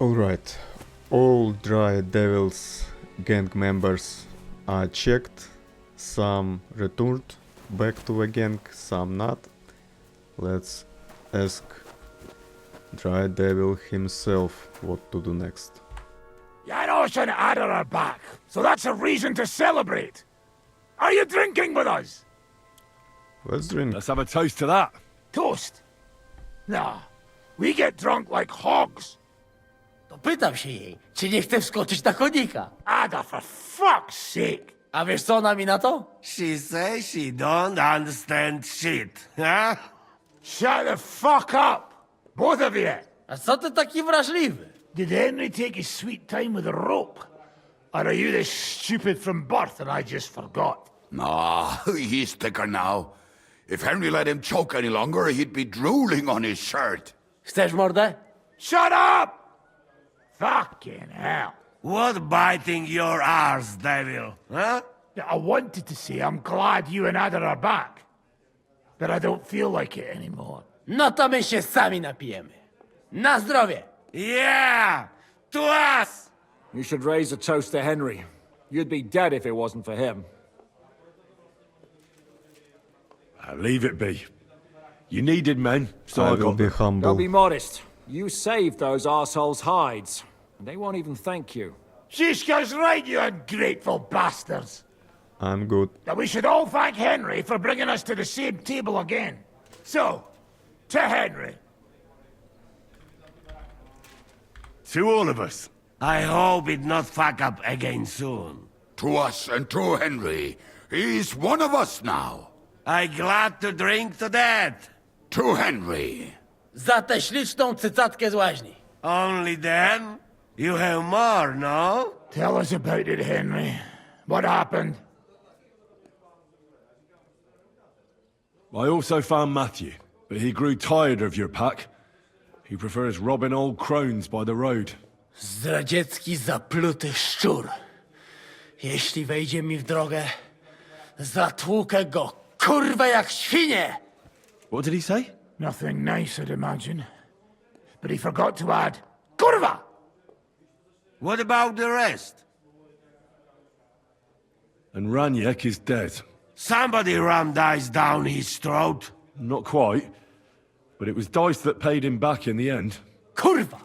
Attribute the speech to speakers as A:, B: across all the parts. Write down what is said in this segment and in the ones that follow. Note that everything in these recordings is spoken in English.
A: Alright, all Dry Devils gang members are checked, some returned back to the gang, some not. Let's ask Dry Devil himself what to do next.
B: Janos and Ada are back, so that's a reason to celebrate. Are you drinking with us?
A: Let's drink.
C: Let's have a toast to that.
B: Toast? Nah, we get drunk like hogs.
D: To pytam się jej, czy nie chce wskoczyć na konika.
B: Ada, for fuck's sake.
D: A wiesz co ona mi na to?
E: She says she don't understand shit, huh?
B: Shut the fuck up, both of you.
D: A co ty taki wrażliwy?
B: Did Henry take his sweet time with a rope? Or are you this stupid from birth and I just forgot?
F: Nah, he's thicker now. If Henry let him choke any longer, he'd be drooling on his shirt.
D: Chcesz mordę?
B: Shut up! Fucking hell.
E: What biting your arse, devil, huh?
B: I wanted to say I'm glad you and Ada are back. But I don't feel like it anymore.
D: No to my się sami napijemy. Na zdrowie!
E: Yeah! To us!
C: You should raise a toast to Henry. You'd be dead if it wasn't for him.
G: Leave it be. You needed men, so
A: I
G: I
A: will
G: got
A: be
G: them.
A: humble.
C: Don't be modest. You saved those assholes' hides. And they won't even thank you.
B: Shishka's right, you ungrateful bastards.
A: I'm good.
B: That we should all thank Henry for bringing us to the same table again. So, to Henry.
G: To all of us.
E: I hope it not fuck up again soon.
F: To us and to Henry. He's one of us now.
E: I glad to drink to that.
F: To Henry.
D: Za tę śliczną cycatkę z łaźni.
E: Only then? You have more, no?
B: Tell us about it, Henry. What happened?
G: I also found Matthew, but he grew tired of your pack. He prefers robbing old crones by the road.
D: Zdradziecki, zapluty szczur. Jeśli wejdzie mi w drogę, zatłukę go, kurwa, jak świnie!
G: What did he say?
B: Nothing nice, I'd imagine. But he forgot to add, Kurva!
E: What about the rest?
G: And Raniek is dead.
E: Somebody rammed dice down his throat.
G: Not quite, but it was dice that paid him back in the end.
D: Kurwa!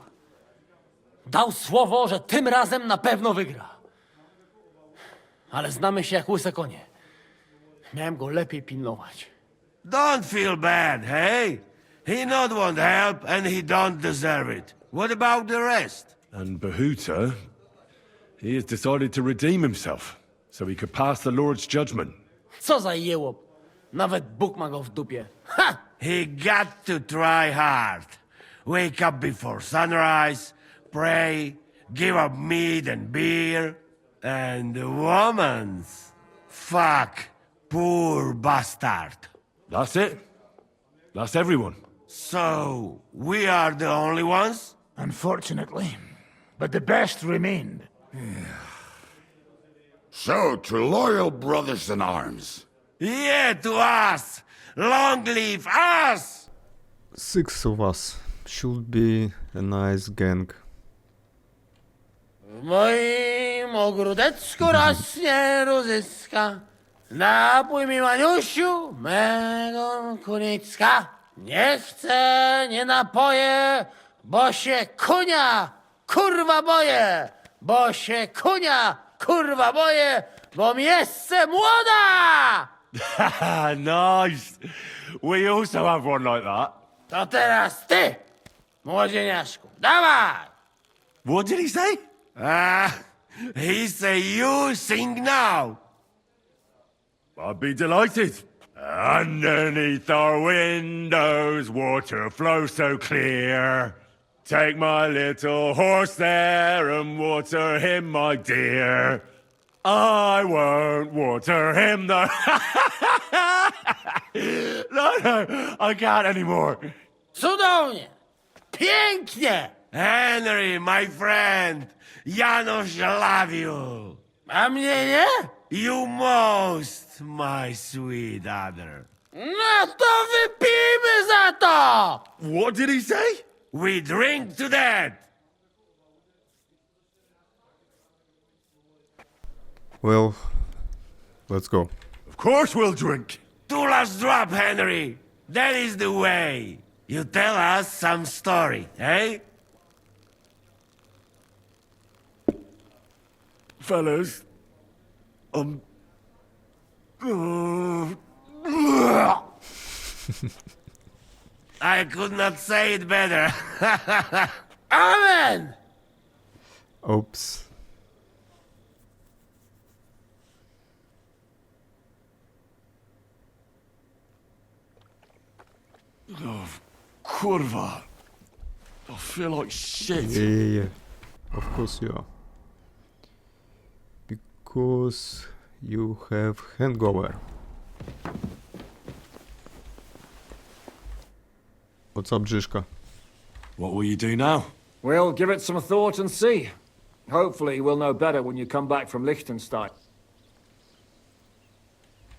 D: Dał słowo, że tym razem na pewno wygra. Ale znamy się jak łyse konie. Miałem go lepiej pilnować.
E: Don't feel bad, hey? He not want help and he don't deserve it. What about the rest?
G: And Bahuta, he has decided to redeem himself, so he could pass the Lord's judgment.
D: Co za jełop. Nawet Bóg ma go w dupie. Ha!
E: He got to try hard. Wake up before sunrise, pray, give up meat and beer, and the womans. Fuck, poor bastard.
G: That's it. That's everyone.
E: So, we are the only ones?
B: Unfortunately. But the best remained.
F: So, to loyal brothers in arms.
E: Yeah, to us! Long live us!
A: 6 of us. Should be a nice gang.
D: W moim ogródeczku rośnie różyska. Napój mi, Maniusiu, mego kunicka. Nie chcę, nie napoję, bo się kunia, kurwa boję. Bo się kunia, kurwa boję, bo mi jeszcze młoda!
G: Nice. We also have one like that.
D: To teraz ty, młodzieniaszku, dawaj!
G: What did he say?
E: He say you sing now.
G: I'd be delighted. Underneath our windows, water flows so clear. Take my little horse there and water him, my dear. I won't water him, though. No, I can't anymore.
D: Cudownie, pięknie!
E: Henry, my friend, Janos love you.
D: A mnie nie?
E: You most, my sweet other.
D: No to wypijmy za to!
G: What did he say?
E: We drink to that.
A: Well, let's go.
G: Of course we'll drink.
E: Two last drop, Henry. That is the way. You tell us some story, eh?
G: Fellas,
E: I could not say it better.
D: Amen!
A: Oops.
G: Kurva. I feel like shit.
A: Yeah. Of course you are. Because you have hangover. What's up, Zizka?
C: What will you do now? We'll give it some thought and see. Hopefully we'll know better when you come back from Liechtenstein.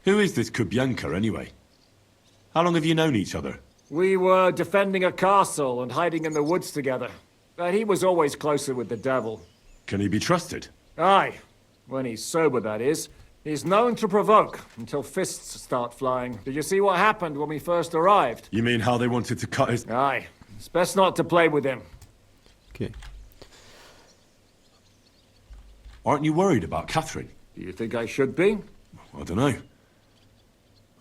H: Who is this Kubyanka, anyway? How long have you known each other?
C: We were defending a castle and hiding in the woods together. But he was always closer with the devil.
H: Can he be trusted?
C: Aye. When he's sober, that is. He's known to provoke until fists start flying. Did you see what happened when we first arrived?
H: You mean how they wanted to cut his...
C: Aye. It's best not to play with him.
A: Okay.
H: Aren't you worried about Catherine?
C: Do you think I should be?
H: I don't know.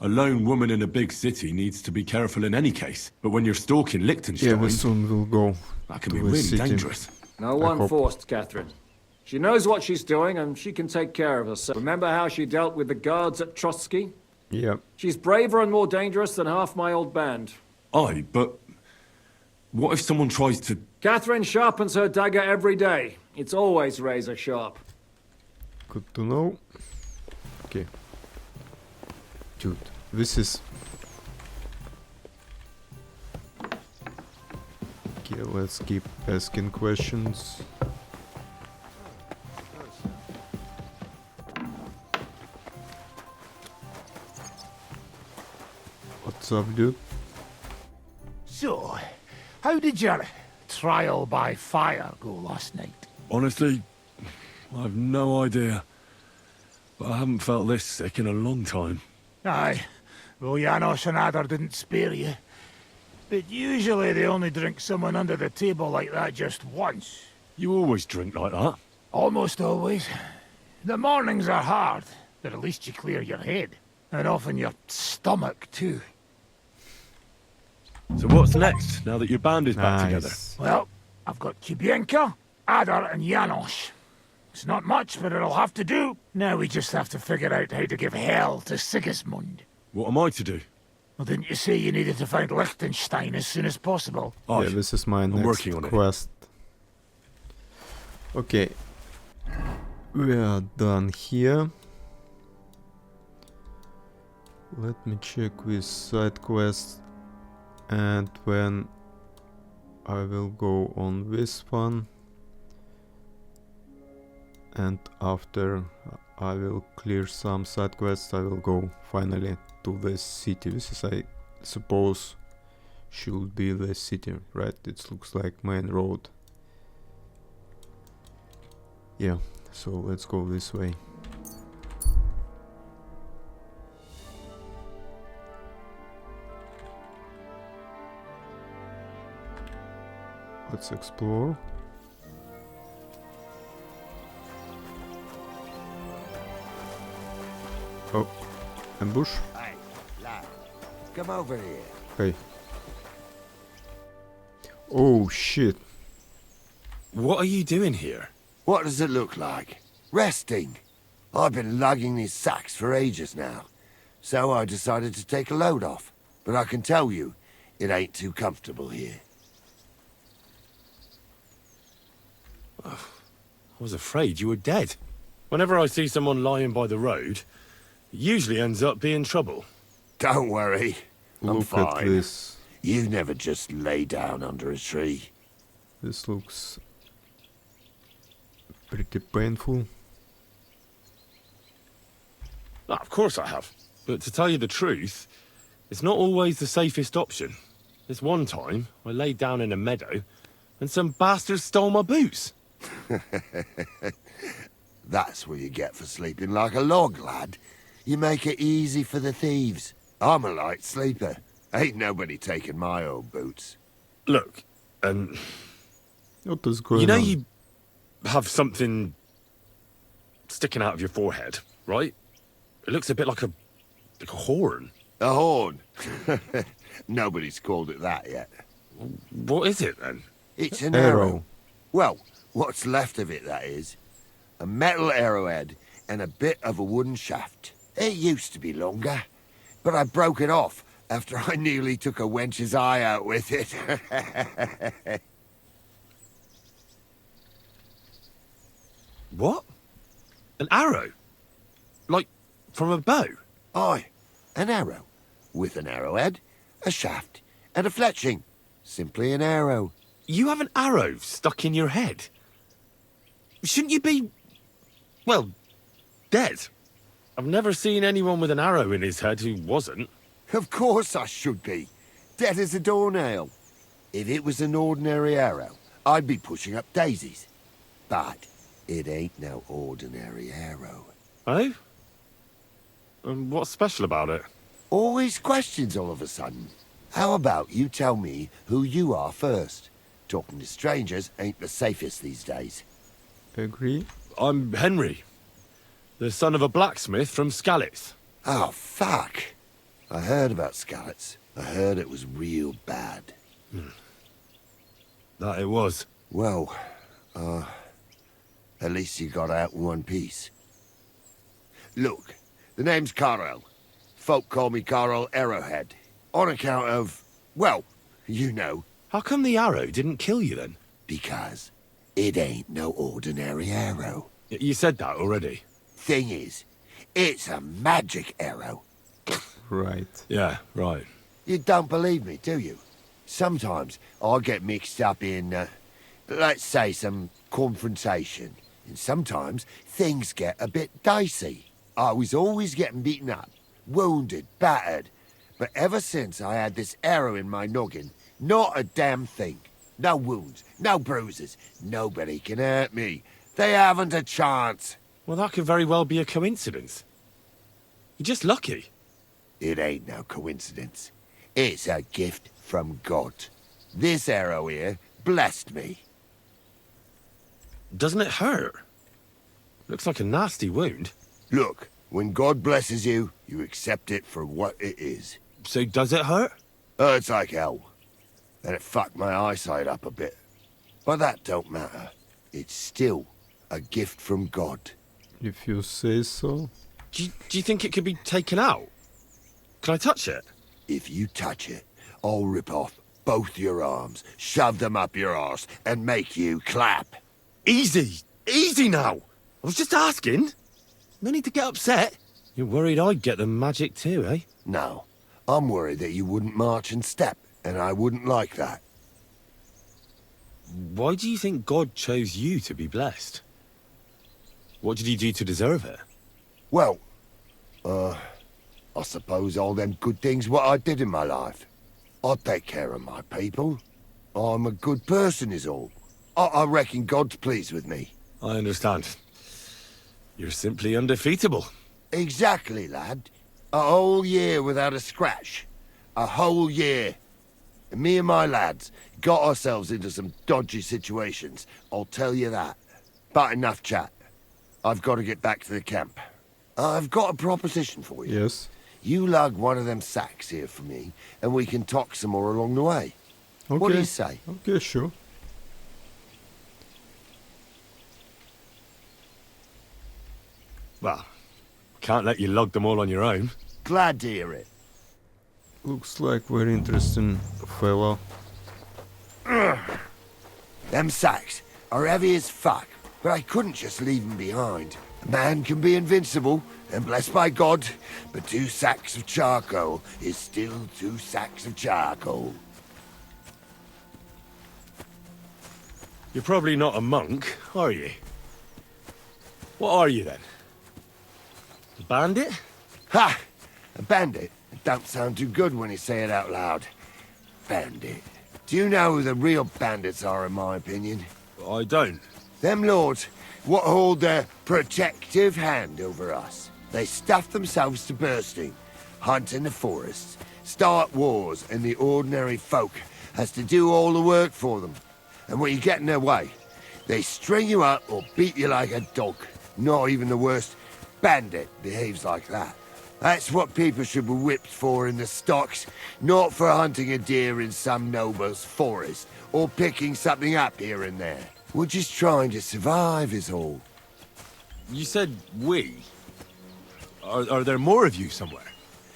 H: A lone woman in a big city needs to be careful in any case. But when you're stalking
A: Yeah,
H: Liechtenstein,
A: we soon will go
H: that can
A: to
H: be
A: the
H: really
A: city.
H: dangerous.
C: No one
A: hope.
C: forced Catherine. She knows what she's doing and she can take care of herself. Remember how she dealt with the guards at Trotsky?
A: Yeah.
C: She's braver and more dangerous than half my old band.
H: Aye, but... what if someone tries to...
C: Catherine sharpens her dagger every day. It's always razor sharp.
A: Good to know. Okay. Dude, this is... Okay, let's keep asking questions. What's up, dude?
B: So, how did your trial by fire go last night?
G: Honestly, I've no idea. But I haven't felt this sick in a long time.
B: Aye. Well, Janos and Adar didn't spare you. But usually they only drink someone under the table like that just once.
G: You always drink like that.
B: Almost always. The mornings are hard, but at least you clear your head. And often your stomach, too.
G: So what's next, now that your band is back together?
A: Nice.
B: Well, I've got Kubienka, Adar, and Janos. It's not much, but it'll have to do. Now we just have to figure out how to give hell to Sigismund.
G: What am I to do?
B: Well, didn't you say you needed to find Liechtenstein as soon as possible?
G: Aye,
A: Yeah, this is my
G: I'm
A: next
G: working on it.
A: quest. Okay. We are done here. Let me check with side quests. And when I will go on this one. And after I will clear some side quests, I will go finally to the city. This is, I suppose, should be the city, right? It looks like main road. Yeah, so let's go this way. Let's explore. Oh, ambush.
E: Hey, lad, come over here.
A: Hey. Oh shit.
H: What are you doing here?
E: What does it look like? Resting. I've been lugging these sacks for ages now, so I decided to take a load off. But I can tell you, it ain't too comfortable here.
H: I was afraid you were dead. Whenever I see someone lying by the road, it usually ends up being trouble.
E: Don't worry, I'm
A: Look
E: fine.
A: at this.
E: You never just lay down under a tree.
A: This looks pretty painful.
H: Of course I have. But to tell you the truth, it's not always the safest option. This one time, I laid down in a meadow, and some bastards stole my boots.
E: That's what you get for sleeping like a log, lad. You make it easy for the thieves. I'm a light sleeper. Ain't nobody taking my old boots.
H: Look,
A: What is going
H: you know
A: on?
H: you have something sticking out of your forehead, right? It looks a bit like a horn.
E: A horn. Nobody's called it that yet.
H: What is it then?
E: It's an
A: Arrow.
E: arrow. Well, what's left of it, that is. A metal arrowhead and a bit of a wooden shaft. It used to be longer, but I broke it off after I nearly took a wench's eye out with it.
H: What? An arrow? Like, from a bow?
E: Aye, an arrow. With an arrowhead, a shaft, and a fletching. Simply an arrow.
H: You have an arrow stuck in your head? Shouldn't you be, well, dead? I've never seen anyone with an arrow in his head who wasn't.
E: Of course I should be. Dead as a doornail. If it was an ordinary arrow, I'd be pushing up daisies. But it ain't no ordinary arrow.
H: Oh? And what's special about it?
E: Always questions all of a sudden. How about you tell me who you are first? Talking to strangers ain't the safest these days.
A: Agree?
H: I'm Henry, the son of a blacksmith from Skalitz.
E: Oh, fuck. I heard about Skalitz. I heard it was real bad.
H: That it was.
E: Well, at least you got out in one piece. Look, the name's Karel. Folk call me Karel Arrowhead. On account of, well, you know,
H: How come the arrow didn't kill you then?
E: because it ain't no ordinary arrow.
H: You said that already.
E: Thing is, it's a magic arrow.
A: Right.
H: Yeah, right.
E: You don't believe me, do you? Sometimes I get mixed up in, let's say, some confrontation. And sometimes things get a bit dicey. I was always getting beaten up, wounded, battered. But ever since I had this arrow in my noggin, not a damn thing. No wounds, no bruises. Nobody can hurt me. They haven't a chance.
H: Well, that could very well be a coincidence. You're just lucky.
E: It ain't no coincidence. It's a gift from God. This arrow here blessed me.
H: Doesn't it hurt? Looks like a nasty wound.
E: Look, when God blesses you, you accept it for what it is.
H: So does it hurt?
E: Hurts like hell. And it fucked my eyesight up a bit. But that don't matter. It's still a gift from God.
A: If you say so.
H: Do you think it could be taken out? Can I touch it?
E: If you touch it, I'll rip off both your arms, shove them up your arse, and make you clap.
H: Easy! Easy now! I was just asking. No need to get upset. You're worried I'd get the magic too, eh?
E: No, I'm worried that you wouldn't march and step, and I wouldn't like that.
H: Why do you think God chose you to be blessed? What did you do to deserve it?
E: Well, I suppose all them good things what I did in my life. I take care of my people. I'm a good person is all. I reckon God's pleased with me.
H: I understand. You're simply undefeatable.
E: Exactly, lad. A whole year without a scratch. A whole year. And me and my lads got ourselves into some dodgy situations, I'll tell you that. But enough chat. I've got to get back to the camp. I've got a proposition for you.
A: Yes.
E: You lug one of them sacks here for me, and we can talk some more along the way.
A: Okay.
E: What do you say?
A: Okay, sure.
H: Well, can't let you lug them all on your own.
E: Glad to hear it.
A: Looks like very interesting fellow.
E: Them sacks are heavy as fuck, but I couldn't just leave them behind. A man can be invincible and blessed by God, but 2 sacks of charcoal is still 2 sacks of charcoal.
H: You're probably not a monk, are you? What are you then? A bandit?
E: Ha! A bandit? It don't sound too good when you say it out loud. Bandit. Do you know who the real bandits are, in my opinion?
H: I don't.
E: Them lords what hold their protective hand over us. They stuff themselves to bursting, hunt in the forests, start wars, and the ordinary folk has to do all the work for them. And when you get in their way, they string you up or beat you like a dog. Not even the worst bandit behaves like that. That's what people should be whipped for in the stocks, not for hunting a deer in some noble's forest, or picking something up here and there. We're just trying to survive is all.
H: You said we. Are there more of you somewhere?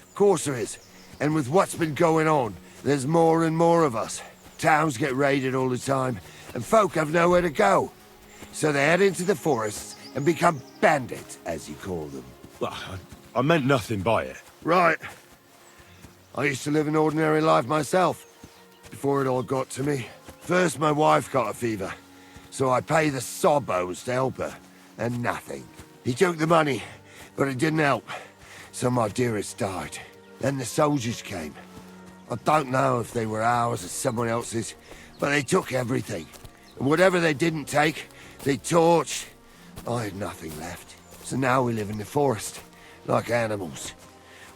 E: Of course there is. And with what's been going on, there's more and more of us. Towns get raided all the time, and folk have nowhere to go. So they head into the forests and become bandits, as you call them.
H: Well, I meant nothing by it.
E: Right. I used to live an ordinary life myself, before it all got to me. First, my wife got a fever, so I paid the sobbos to help her, and nothing. He took the money, but it didn't help, so my dearest died. Then the soldiers came. I don't know if they were ours or someone else's, but they took everything. And whatever they didn't take, they torched. I had nothing left. So now we live in the forest, like animals.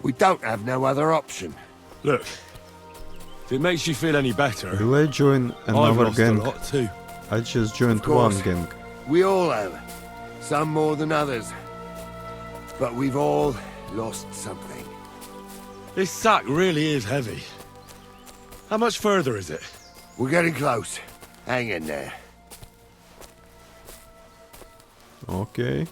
E: We don't have no other option.
H: Look, if it makes you feel any better,
A: Will I join
H: I've
A: another
H: lost
A: gang?
H: a lot too.
A: I just joined
E: Of course.
A: one gang.
E: We all have. Some more than others. But we've all lost something.
H: This sack really is heavy. How much further is it?
E: We're getting close. Hang in there.
A: Okay.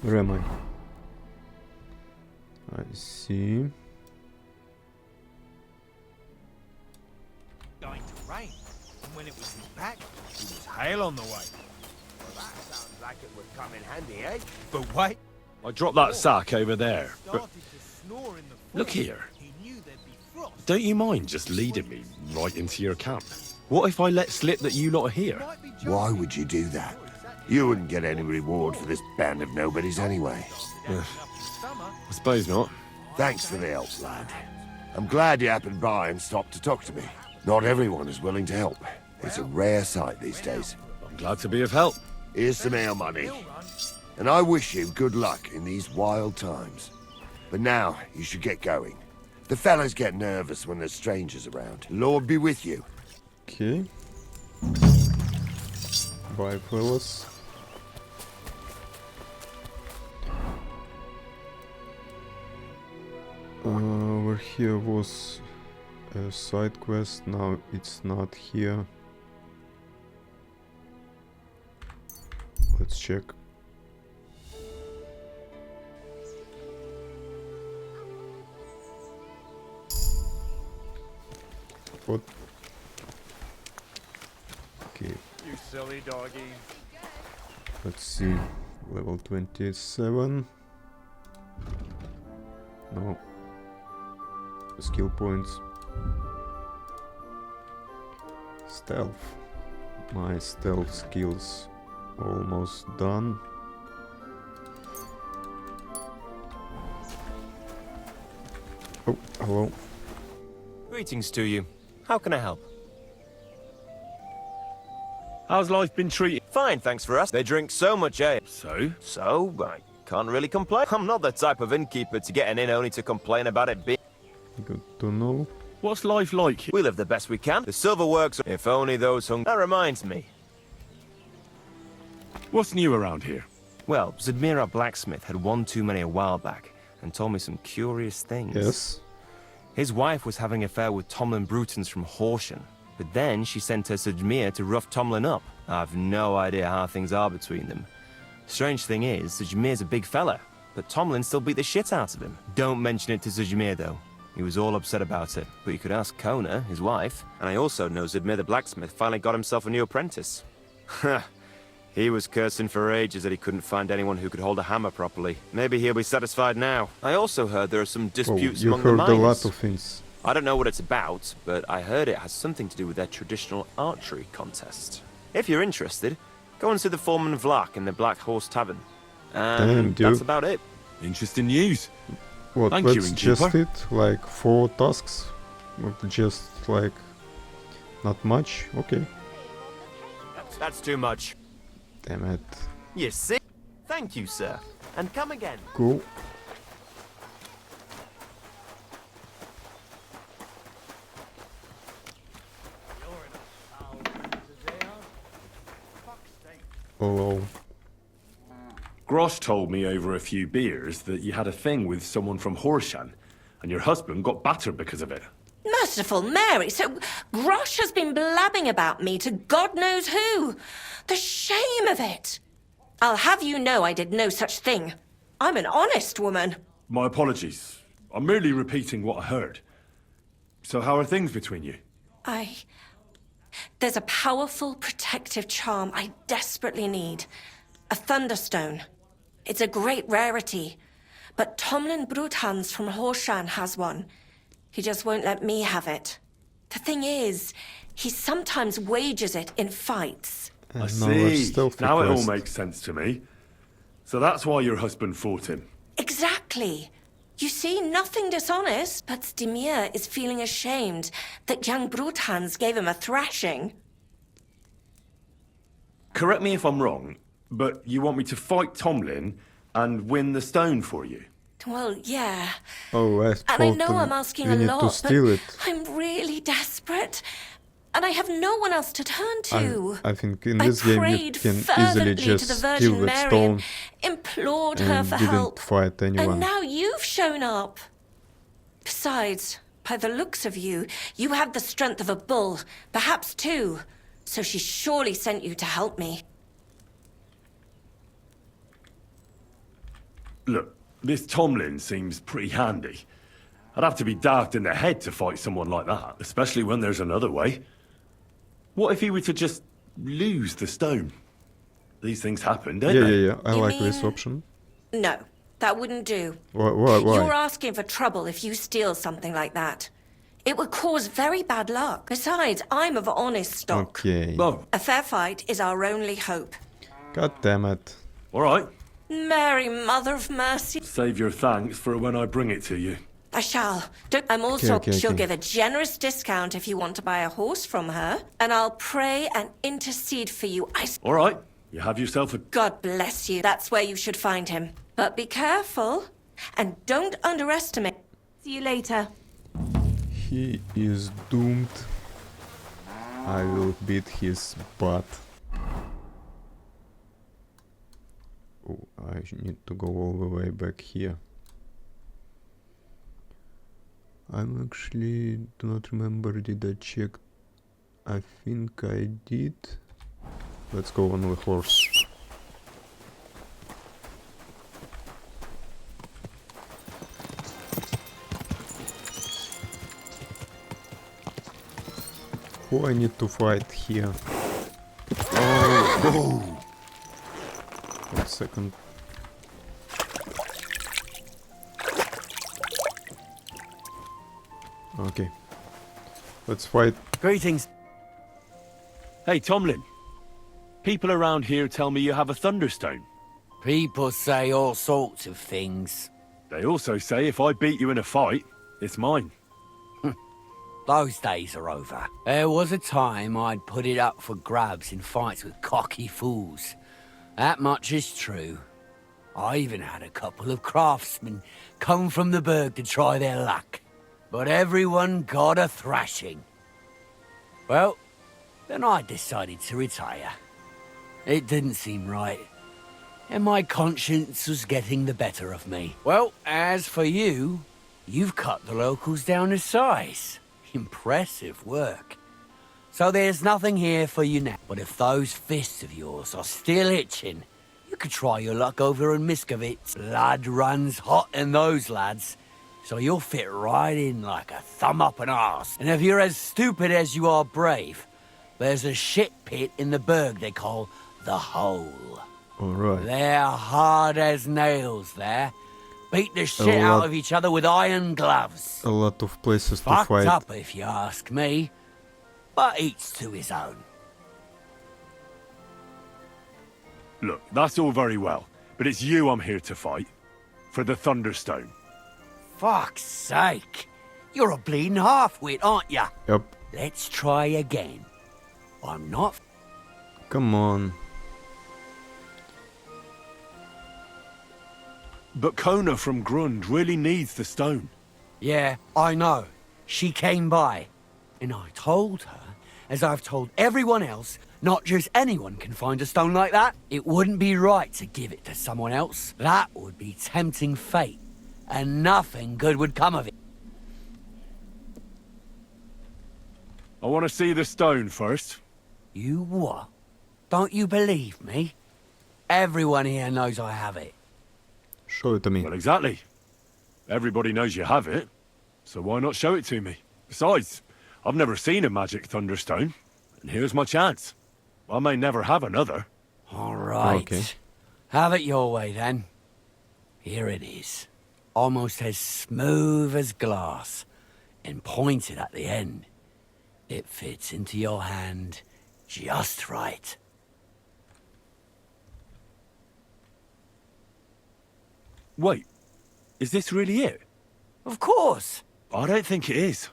A: Where am I? I see.
I: Going to rain, and when it was back, it was hail on the way.
E: Well, that sounds like it would come in handy, eh?
I: But wait,
H: I dropped that sack over there, but
I: started to snore in the
H: look
I: forest.
H: here.
I: He knew there'd be frost.
H: Don't you mind just leading me right into your camp? What if I let slip that you lot are here?
I: Might be
E: Why
I: joking.
E: would you do that? You wouldn't get any reward for this band of nobodies anyway.
H: I suppose not.
E: Thanks for the help, lad. I'm glad you happened by and stopped to talk to me. Not everyone is willing to help. It's a rare sight these days.
H: I'm glad to be of help.
E: Here's some ale money. And I wish you good luck in these wild times. But now, you should get going. The fellas get nervous when there's strangers around. Lord be with you.
A: Okay. Bye, fellas. Over here was a side quest. Now it's not here. Let's check. What? Okay.
I: You silly doggy.
A: Let's see. Level 27. No. Skill points. Stealth. My stealth skills almost done. Oh, hello.
J: Greetings to you. How can I help?
H: How's life been treated?
J: Fine, thanks for us. They drink so much ale.
H: So?
J: I can't really complain. I'm not the type of innkeeper to get an inn only to complain about it being...
A: Good to know.
H: What's life like here?
J: We live the best we can. The silver works, if only those hungry... That reminds me.
H: What's new around here?
J: Well, Zadmira Blacksmith had one too many a while back and told me some curious things.
A: Yes.
J: His wife was having an affair with Tomlin Brutons from Horsham, but then she sent her Zadmir to rough Tomlin up. I've no idea how things are between them. Strange thing is, Zadmir's a big fella, but Tomlin still beat the shit out of him. Don't mention it to Zadmir though. He was all upset about it, but you could ask Kona, his wife. And I also know Zadmir the blacksmith finally got himself a new apprentice. He was cursing for ages that he couldn't find anyone who could hold a hammer properly. Maybe he'll be satisfied now. I also heard there are some disputes
A: you
J: among the
A: heard
J: miners.
A: a lot of things.
J: I don't know what it's about, but I heard it has something to do with their traditional archery contest. If you're interested, Go and see the foreman Vlak in the Black Horse Tavern.
A: Damn,
J: And
A: dude.
J: that's about it.
H: Interesting news.
A: What,
H: Thank you,
A: let's just
H: innkeeper.
A: it? Like 4 tasks? Or just like not much? Okay.
J: That's too much.
A: Damn it.
J: You see? Thank you, sir. And come again.
A: Cool. Oh,
G: Grosh told me over a few beers that you had a thing with someone from Horshan, and your husband got battered because of it.
K: Merciful Mary, so Grosh has been blabbing about me to God knows who. The shame of it. I'll have you know I did no such thing. I'm an honest woman.
G: My apologies. I'm merely repeating what I heard. So how are things between you?
K: There's a powerful protective charm I desperately need. A Thunderstone. It's a great rarity. But Tomlin Bruthans from Horshan has one. He just won't let me have it. The thing is, he sometimes wages it in fights.
G: I
A: another
G: see.
A: stealth
G: Now it all
A: request.
G: makes sense to me. So that's why your husband fought him.
K: Exactly. You see, nothing dishonest, but Stimir is feeling ashamed that young Bruthans gave him a thrashing.
G: Correct me if I'm wrong, but you want me to fight Tomlin and win the stone for you?
K: Well, yeah.
A: Oh, I
K: And I
A: thought
K: know I'm asking
A: we
K: a
A: need
K: lot,
A: to steal
K: but
A: it.
K: I'm really desperate. And I have no one else to turn to.
A: I think in
K: I
A: this game you
K: prayed
A: can easily
K: fervently
A: just
K: to the
A: steal
K: Virgin
A: that
K: Mary
A: stone
K: and implored her
A: and
K: for
A: didn't
K: help.
A: fight anyone.
K: And now you've shown up. Besides, by the looks of you, you have the strength of a bull, perhaps two. So she surely sent you to help me.
G: Look, this Tomlin seems pretty handy. I'd have to be daft in the head to fight someone like that, especially when there's another way. What if he were to just lose the stone? These things happen, don't they?
A: Yeah. I
K: You
A: like this
K: mean-
A: option.
K: No, that wouldn't do.
A: Why?
K: You're asking for trouble if you steal something like that. It would cause very bad luck. Besides, I'm of honest stock.
A: Okay.
G: Oh,
K: A fair fight is our only hope.
A: God damn it.
G: all right.
K: Mary, Mother of Mercy.
G: Save your thanks for when I bring it to you.
K: I shall. I'm also.
A: Okay,
K: She'll
A: okay.
K: give a generous discount if you want to buy a horse from her. And I'll pray and intercede for you.
G: All right. You have yourself a...
K: God bless you. That's where you should find him. But be careful. And don't underestimate. See you later.
A: He is doomed. I will beat his butt. Oh, I need to go all the way back here. I'm actually do not remember, did I check? I think I did. Let's go on the horse. Who I need to fight here? Oh. 1 second. Okay. Let's fight.
H: Greetings. Hey, Tomlin. People around here tell me you have a Thunderstone.
I: People say all sorts of things.
G: They also say if I beat you in a fight, it's mine.
I: Those days are over. There was a time I'd put it up for grabs in fights with cocky fools. That much is true. I even had a couple of craftsmen come from the burg to try their luck. But everyone got a thrashing. Well, then I decided to retire. It didn't seem right. And my conscience was getting the better of me. Well, as for you, you've cut the locals down to size. Impressive work. So there's nothing here for you now. But if those fists of yours are still itching, you could try your luck over in Miskovitz. Blood runs hot in those lads, so you'll fit right in like a thumb up an arse. And if you're as stupid as you are brave, there's a shit pit in the burg they call the Hole.
A: Alright.
I: They're hard as nails there. Beat the shit
A: lot-
I: out of each other with iron gloves.
A: A lot of places to
I: Fucked
A: fight.
I: up if you ask me, but each to his own.
G: Look, that's all very well, but it's you I'm here to fight. For the Thunderstone.
I: Fuck's sake. You're a bleeding half-wit, aren't ya?
A: Yep.
I: Let's try again. I'm not...
A: Come on.
G: But Kona from Grund really needs the stone.
I: Yeah, I know. She came by. And I told her, as I've told everyone else, not just anyone can find a stone like that. It wouldn't be right to give it to someone else. That would be tempting fate. And nothing good would come of it.
G: I want to see the stone first.
I: You what? Don't you believe me? Everyone here knows I have it.
A: Show it to me.
G: Well, exactly. Everybody knows you have it. So why not show it to me? Besides, I've never seen a magic Thunderstone. And here's my chance. I may never have another.
I: All right.
A: Okay.
I: Have it your way, then. Here it is. Almost as smooth as glass. And pointed at the end. It fits into your hand just right.
G: Wait, is this really it?
I: Of course.
G: I don't think it is.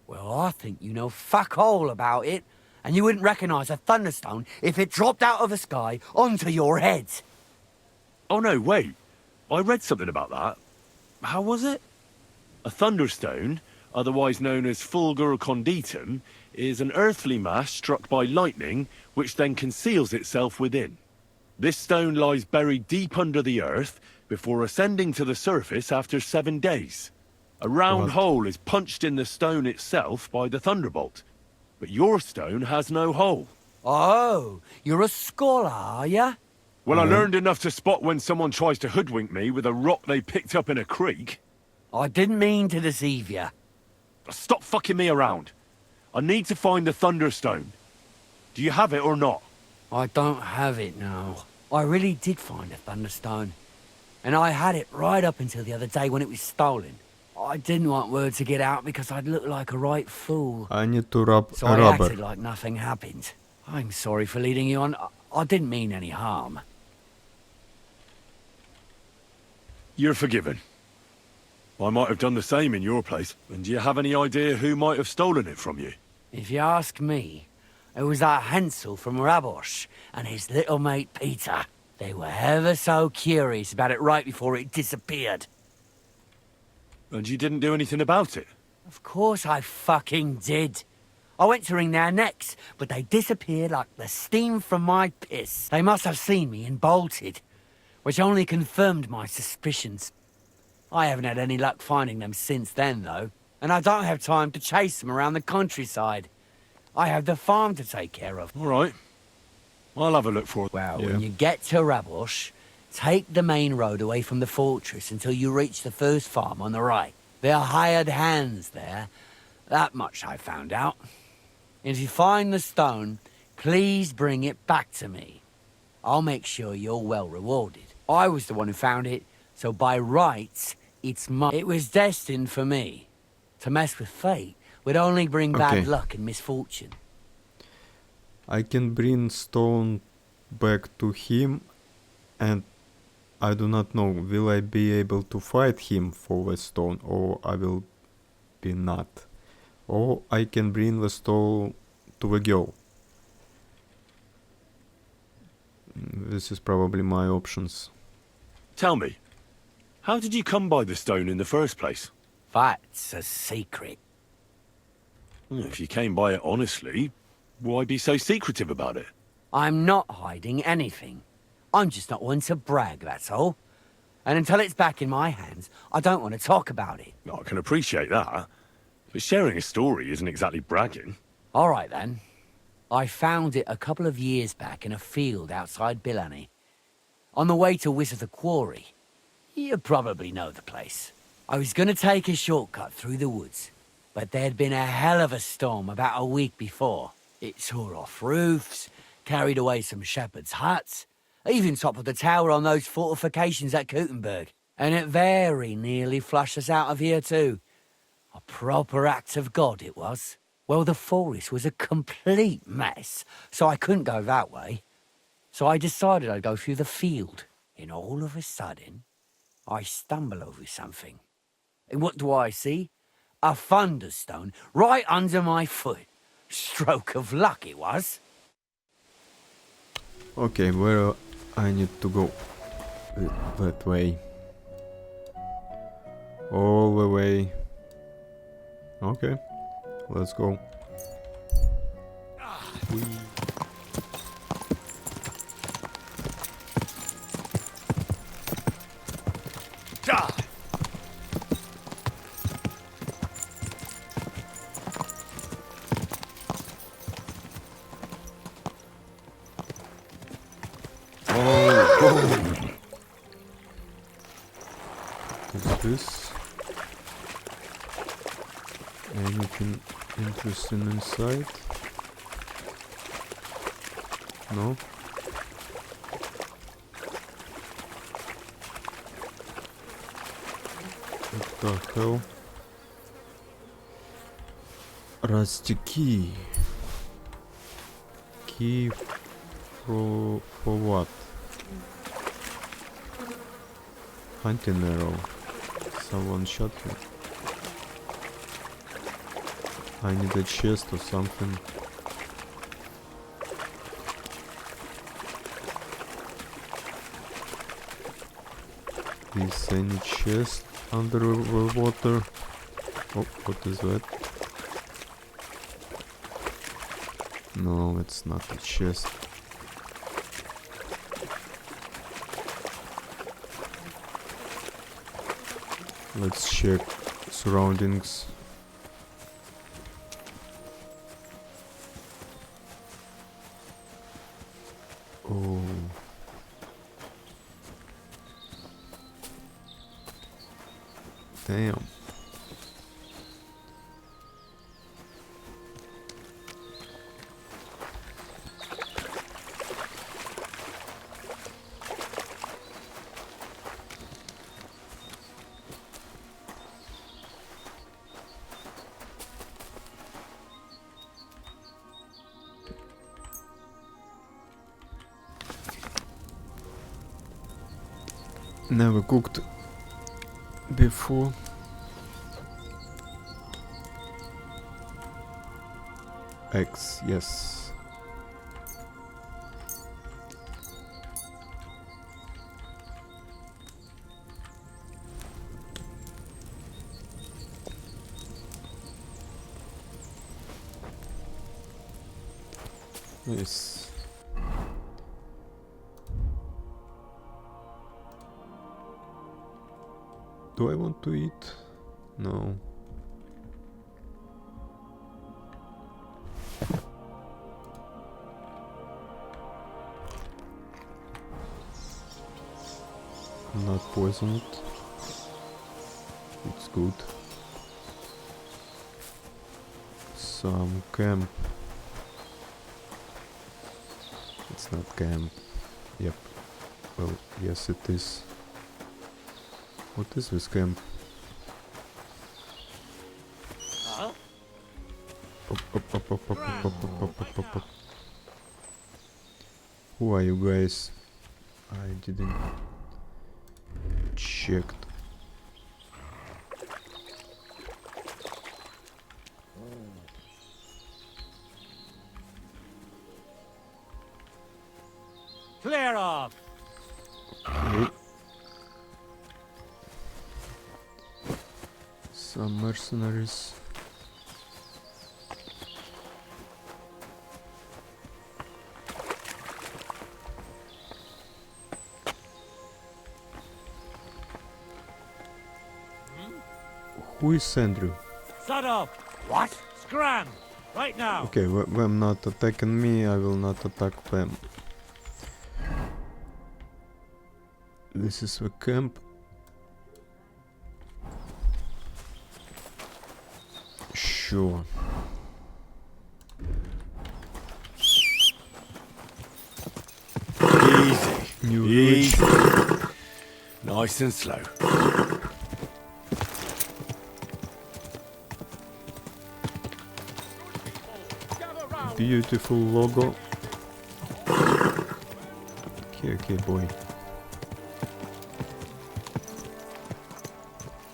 I: Well, I think you know fuck all about it. And you wouldn't recognize a Thunderstone if it dropped out of the sky onto your head.
G: Oh no, wait. I read something about that. How was it? A Thunderstone, otherwise known as Fulgur Conditum, is an earthly mass struck by lightning, which then conceals itself within. This stone lies buried deep under the earth before ascending to the surface after 7 days. A round hole is punched in the stone itself by the thunderbolt. But your stone has no hole.
I: Oh, you're a scholar, are ya?
G: Well, I learned enough to spot when someone tries to hoodwink me with a rock they picked up in a creek.
I: I didn't mean to deceive ya.
G: Stop fucking me around. I need to find the Thunderstone. Do you have it or not?
I: I don't have it now. I really did find a Thunderstone. And I had it right up until the other day when it was stolen. I didn't want word to get out because I'd look like a right fool.
A: I need to rob
I: So
A: a
I: I
A: robber.
I: acted like nothing happened. I'm sorry for leading you on. I didn't mean any harm.
G: You're forgiven. I might have done the same in your place. And do you have any idea who might have stolen it from you?
I: If you ask me, it was that Hansel from Rabosh and his little mate Peter. They were ever so curious about it right before it disappeared.
G: And you didn't do anything about it?
I: Of course I fucking did. I went to wring their necks, but they disappeared like the steam from my piss. They must have seen me and bolted, which only confirmed my suspicions. I haven't had any luck finding them since then, though, and I don't have time to chase them around the countryside. I have the farm to take care of.
G: All right. I'll have a look for it.
I: Well, when you get to Rabosh, take the main road away from the fortress until you reach the first farm on the right. There are hired hands there. That much I found out. And if you find the stone, please bring it back to me. I'll make sure you're well rewarded. I was the one who found it, so by rights, it's mine. It was destined for me. To mess with fate would only bring bad luck and misfortune.
A: I can bring stone back to him, and I do not know, will I be able to fight him for the stone, or I will be not. Or I can bring the stone to the girl. This is probably my options.
G: Tell me, how did you come by the stone in the first place?
I: That's a secret.
G: If you came by it honestly, why be so secretive about it?
I: I'm not hiding anything. I'm just not one to brag, that's all. And until it's back in my hands, I don't want to talk about it.
G: I can appreciate that, but sharing a story isn't exactly bragging.
I: All right, then. I found it a couple of years back in a field outside Billany. On the way to Wizard the Quarry. You probably know the place. I was going to take a shortcut through the woods, but there'd been a hell of a storm about a week before. It tore off roofs, carried away some shepherds' huts, even toppled the tower on those fortifications at Gutenberg. And it very nearly flushed us out of here too. A proper act of God it was. Well, the forest was a complete mess, so I couldn't go that way. So I decided I'd go through the field. And all of a sudden, I stumble over something. And what do I see? A Thunderstone right under my foot. Stroke of luck it was.
A: Okay, where I need to go? That way. All the way. Okay, let's go. Whee. What's this? Anything interesting inside? No? What the hell? Rusty key. Key for what? Hunting arrow. Someone shot me. I need a chest or something. Is any chest under the water? Oh, what is that? No, it's not a chest. Let's check surroundings. Oh. Damn. Never cooked before. Eggs, yes. Yes. Do I want to eat? No. Not poisoned. It's good. Some camp. It's not camp. Yep. Well, yes it is. What is this camp? Up, up, up, up, up, up, up, up, up, up, up. Who are you guys? I didn't check.
I: Clear off!
A: Okay. Some mercenaries. Who is Andrew?
I: Shut up! What? Scram! Right now!
A: Okay, them not attacking me, I will not attack them. This is the camp. Sure.
E: Easy. Easy. Nice and slow.
A: Beautiful logo. Okay, boy.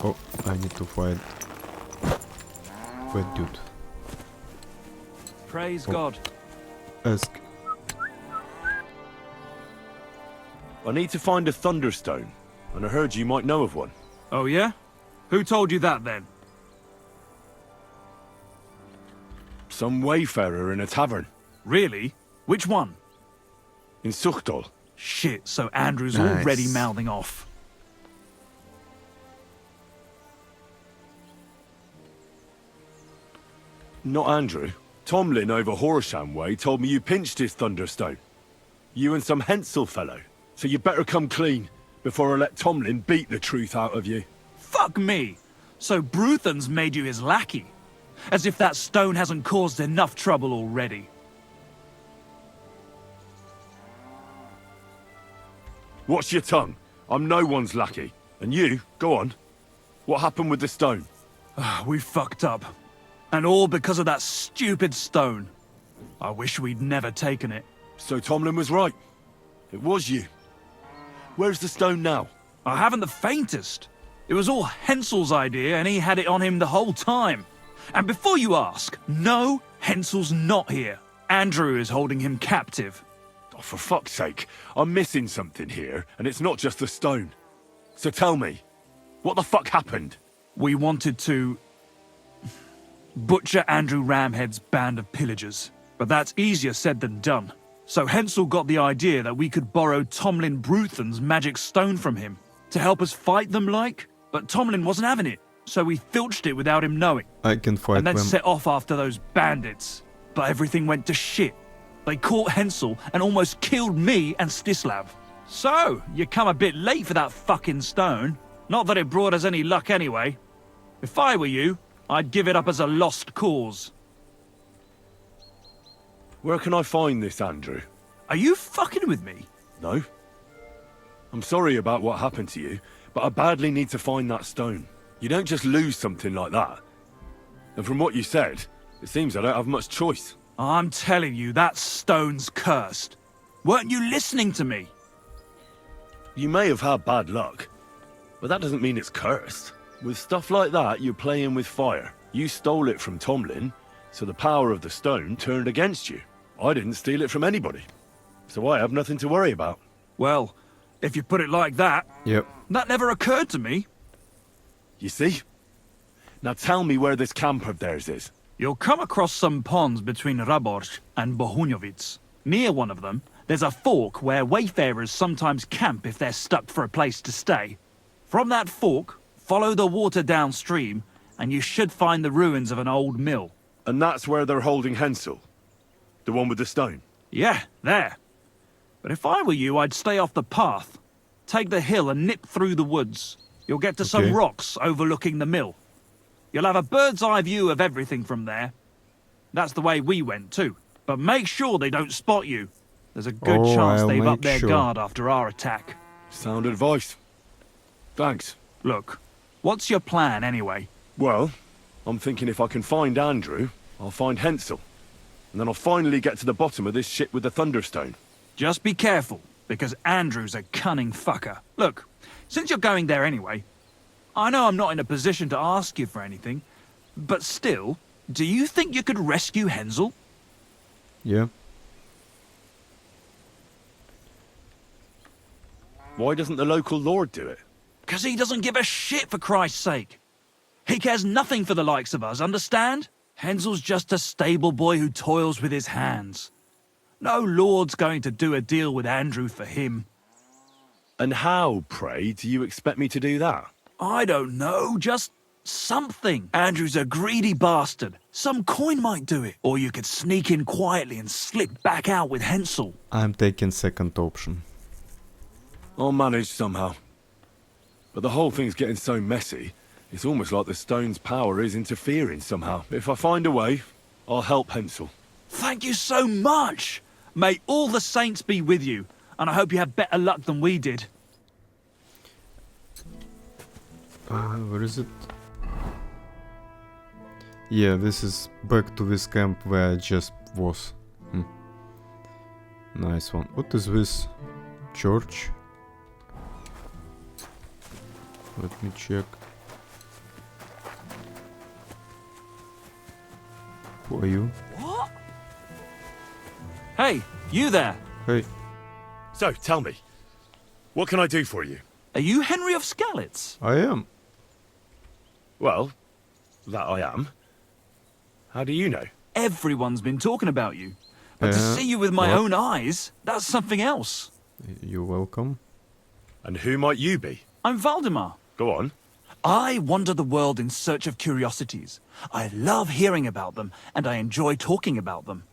A: Oh, I need to fight that dude.
L: Praise
A: Oh.
L: God.
A: Ask.
H: I need to find a Thunderstone, and I heard you might know of one.
L: Oh, yeah? Who told you that, then?
H: Some wayfarer in a tavern.
L: Really? Which one?
H: In Suchtol.
L: Shit, so Andrew's
A: Nice.
L: already mouthing off.
H: Not Andrew. Tomlin over Horsham way told me you pinched his Thunderstone. You and some Hensel fellow. So you better come clean before I let Tomlin beat the truth out of you.
L: Fuck me! So Bruthan's made you his lackey? As if that stone hasn't caused enough trouble already.
H: Watch your tongue. I'm no one's lackey. And you, go on. What happened with the stone?
L: We fucked up. And all because of that stupid stone. I wish we'd never taken it.
H: So Tomlin was right. It was you. Where's the stone now?
L: I haven't the faintest. It was all Hensel's idea and he had it on him the whole time. And before you ask, no, Hensel's not here. Andrew is holding him captive.
H: Oh, for fuck's sake. I'm missing something here, and it's not just the stone. So tell me, what the fuck happened?
L: We wanted to butcher Andrew Ramhead's band of pillagers, but that's easier said than done. So Hensel got the idea that we could borrow Tomlin Bruthan's magic stone from him to help us fight them like, but Tomlin wasn't having it, so we filched it without him knowing.
A: I can fight
L: And then
A: them.
L: set off after those bandits. But everything went to shit. They caught Hensel and almost killed me and Stislav. So, you come a bit late for that fucking stone. Not that it brought us any luck anyway. If I were you, I'd give it up as a lost cause.
H: Where can I find this, Andrew?
L: Are you fucking with me?
H: No. I'm sorry about what happened to you, but I badly need to find that stone. You don't just lose something like that. And from what you said, it seems I don't have much choice.
L: I'm telling you, that stone's cursed. Weren't you listening to me?
H: You may have had bad luck, but that doesn't mean it's cursed. With stuff like that, you're playing with fire. You stole it from Tomlin, so the power of the stone turned against you. I didn't steal it from anybody, so I have nothing to worry about.
L: Well, if you put it like that,
A: Yep.
L: that never occurred to me.
H: You see? Now tell me where this camp of theirs is.
L: You'll come across some ponds between Raborj and Bohunjovic. Near one of them, there's a fork where wayfarers sometimes camp if they're stuck for a place to stay. From that fork, follow the water downstream, and you should find the ruins of an old mill.
H: And that's where they're holding Hensel? The one with the stone?
L: Yeah, there. But if I were you, I'd stay off the path. Take the hill and nip through the woods. You'll get to some
A: Okay.
L: rocks overlooking the mill. You'll have a bird's eye view of everything from there. That's the way we went too. But make sure they don't spot you. There's a good
A: Oh,
L: chance
A: I'll
L: they've upped
A: make
L: their
A: sure.
L: guard after our attack.
H: Sound advice. Thanks.
L: Look, what's your plan anyway?
H: Well, I'm thinking if I can find Andrew, I'll find Hensel. And then I'll finally get to the bottom of this shit with the Thunderstone.
L: Just be careful, because Andrew's a cunning fucker. Look, since you're going there anyway, I know I'm not in a position to ask you for anything, but still, do you think you could rescue Hensel?
A: Yeah.
H: Why doesn't the local lord do it?
L: Because he doesn't give a shit, for Christ's sake. He cares nothing for the likes of us, understand? Hensel's just a stable boy who toils with his hands. No lord's going to do a deal with Andrew for him.
H: And how, pray, do you expect me to do that?
L: I don't know, just something. Andrew's a greedy bastard. Some coin might do it. Or you could sneak in quietly and slip back out with Hensel.
A: I'm taking second option.
H: I'll manage somehow. But the whole thing's getting so messy, it's almost like the stone's power is interfering somehow. If I find a way, I'll help Hensel.
L: Thank you so much. May all the saints be with you, and I hope you have better luck than we did.
A: Where is it? Yeah, this is back to this camp where I just was. Nice one. What is this? church. Let me check. Who are you?
L: What? Hey, you there!
A: Hey.
H: So, tell me, what can I do for you?
L: Are you Henry of Skalitz?
A: I am.
H: Well, that I am. How do you know?
L: Everyone's been talking about you. But to see you with my
A: what?
L: own eyes, that's something else.
A: You're welcome.
H: And who might you be?
L: I'm Valdemar.
H: Go on.
L: I wander the world in search of curiosities. I love hearing about them, and I enjoy talking about them.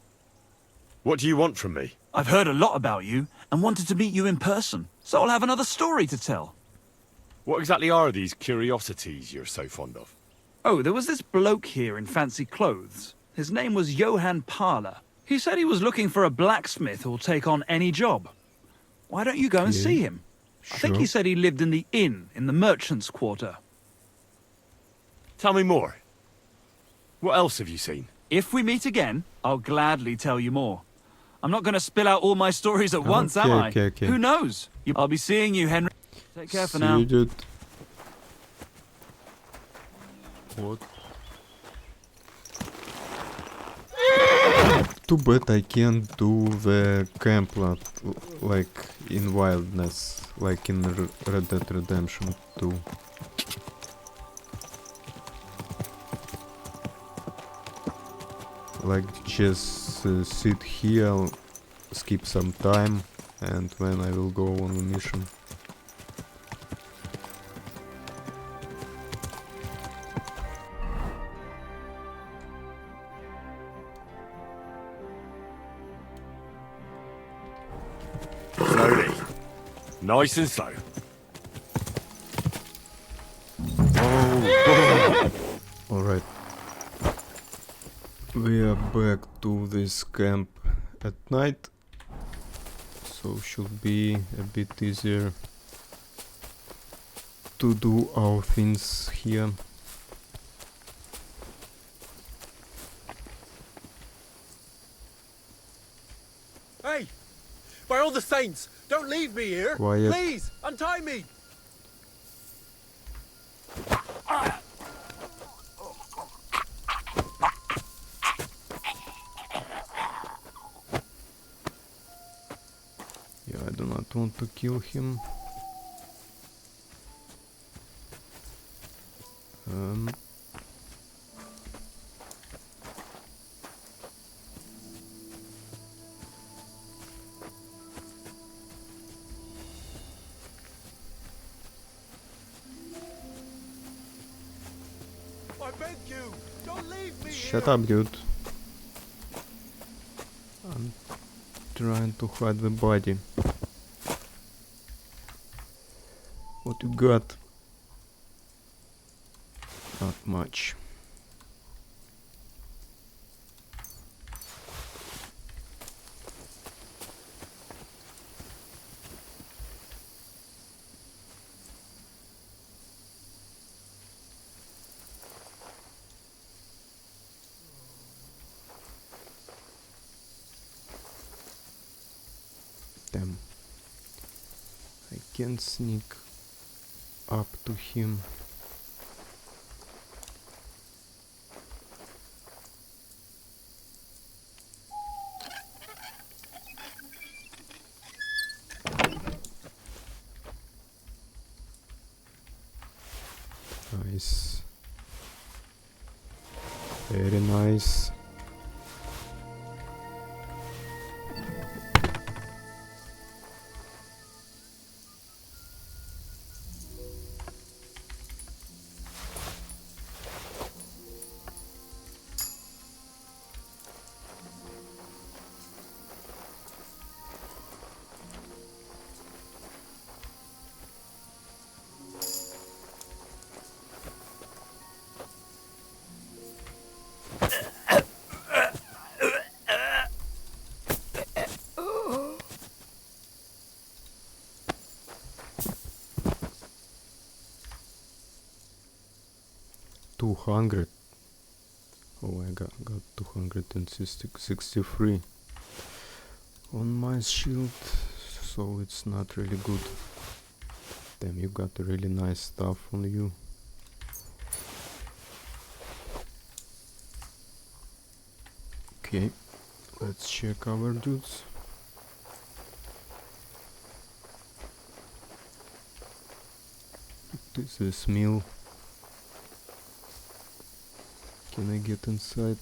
H: What do you want from me?
L: I've heard a lot about you, and wanted to meet you in person, so I'll have another story to tell.
H: What exactly are these curiosities you're so fond of?
L: Oh, there was this bloke here in fancy clothes. His name was Johann Parler. He said he was looking for a blacksmith who'll take on any job. Why don't you go and see him? I think he said he lived in the inn in the merchant's quarter.
H: Tell me more. What else have you seen?
L: If we meet again, I'll gladly tell you more. I'm not going to spill out all my stories at once, am I?
A: Okay.
L: Who knows? I'll be seeing you, Henry. Take care for
A: See
L: now.
A: you, dude. What? Too bad I can't do the camp like in Wildness, like in Red Dead Redemption 2. Like just sit here, skip some time, and then I will go on the mission.
H: Slowly. Nice and slow.
A: Alright. We are back to this camp at night, so should be a bit easier to do our things here.
E: Hey! By all the saints, don't leave me here!
A: Quiet.
E: Please, untie me!
A: Yeah, I do not want to kill him.
E: I beg you, don't leave me
A: Shut
E: here!
A: up, dude. I'm trying to hide the body. What you got? Not much. Damn. I can sneak up to him. Nice. Very nice. $200. Oh, I got 263 on my shield, so it's not really good. Damn, you got really nice stuff on you. Okay, let's check our dudes. This is meal. Can I get inside?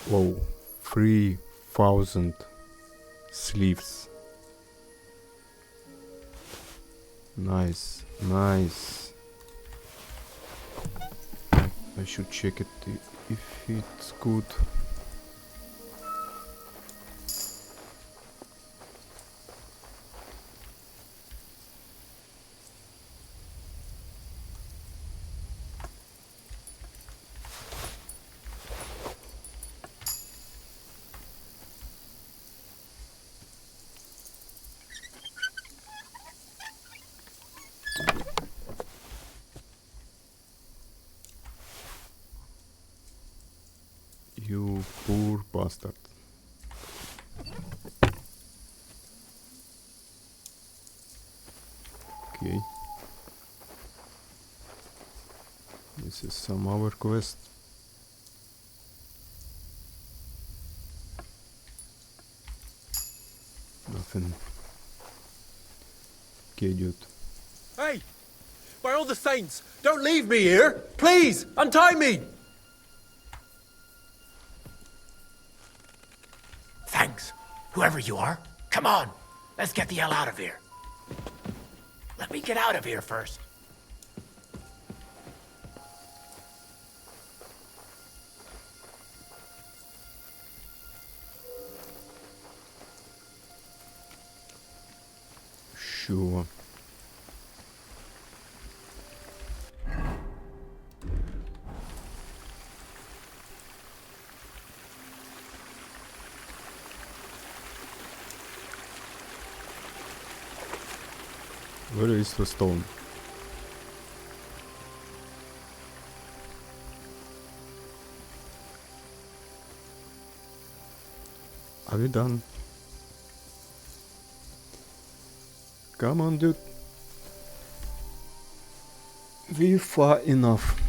A: Whoa, 3,000 sleeves. Nice, nice. I should check it if it's good. You poor bastard. Okay. This is some other quest. Nothing. Okay, dude.
M: Hey! By all the saints, don't leave me here! Please, untie me!
B: Thanks, whoever you are. Come on, let's get the hell out of here. Let me get out of here first.
A: Sure. Where is the stone? Are we done? Come on, dude. We far enough.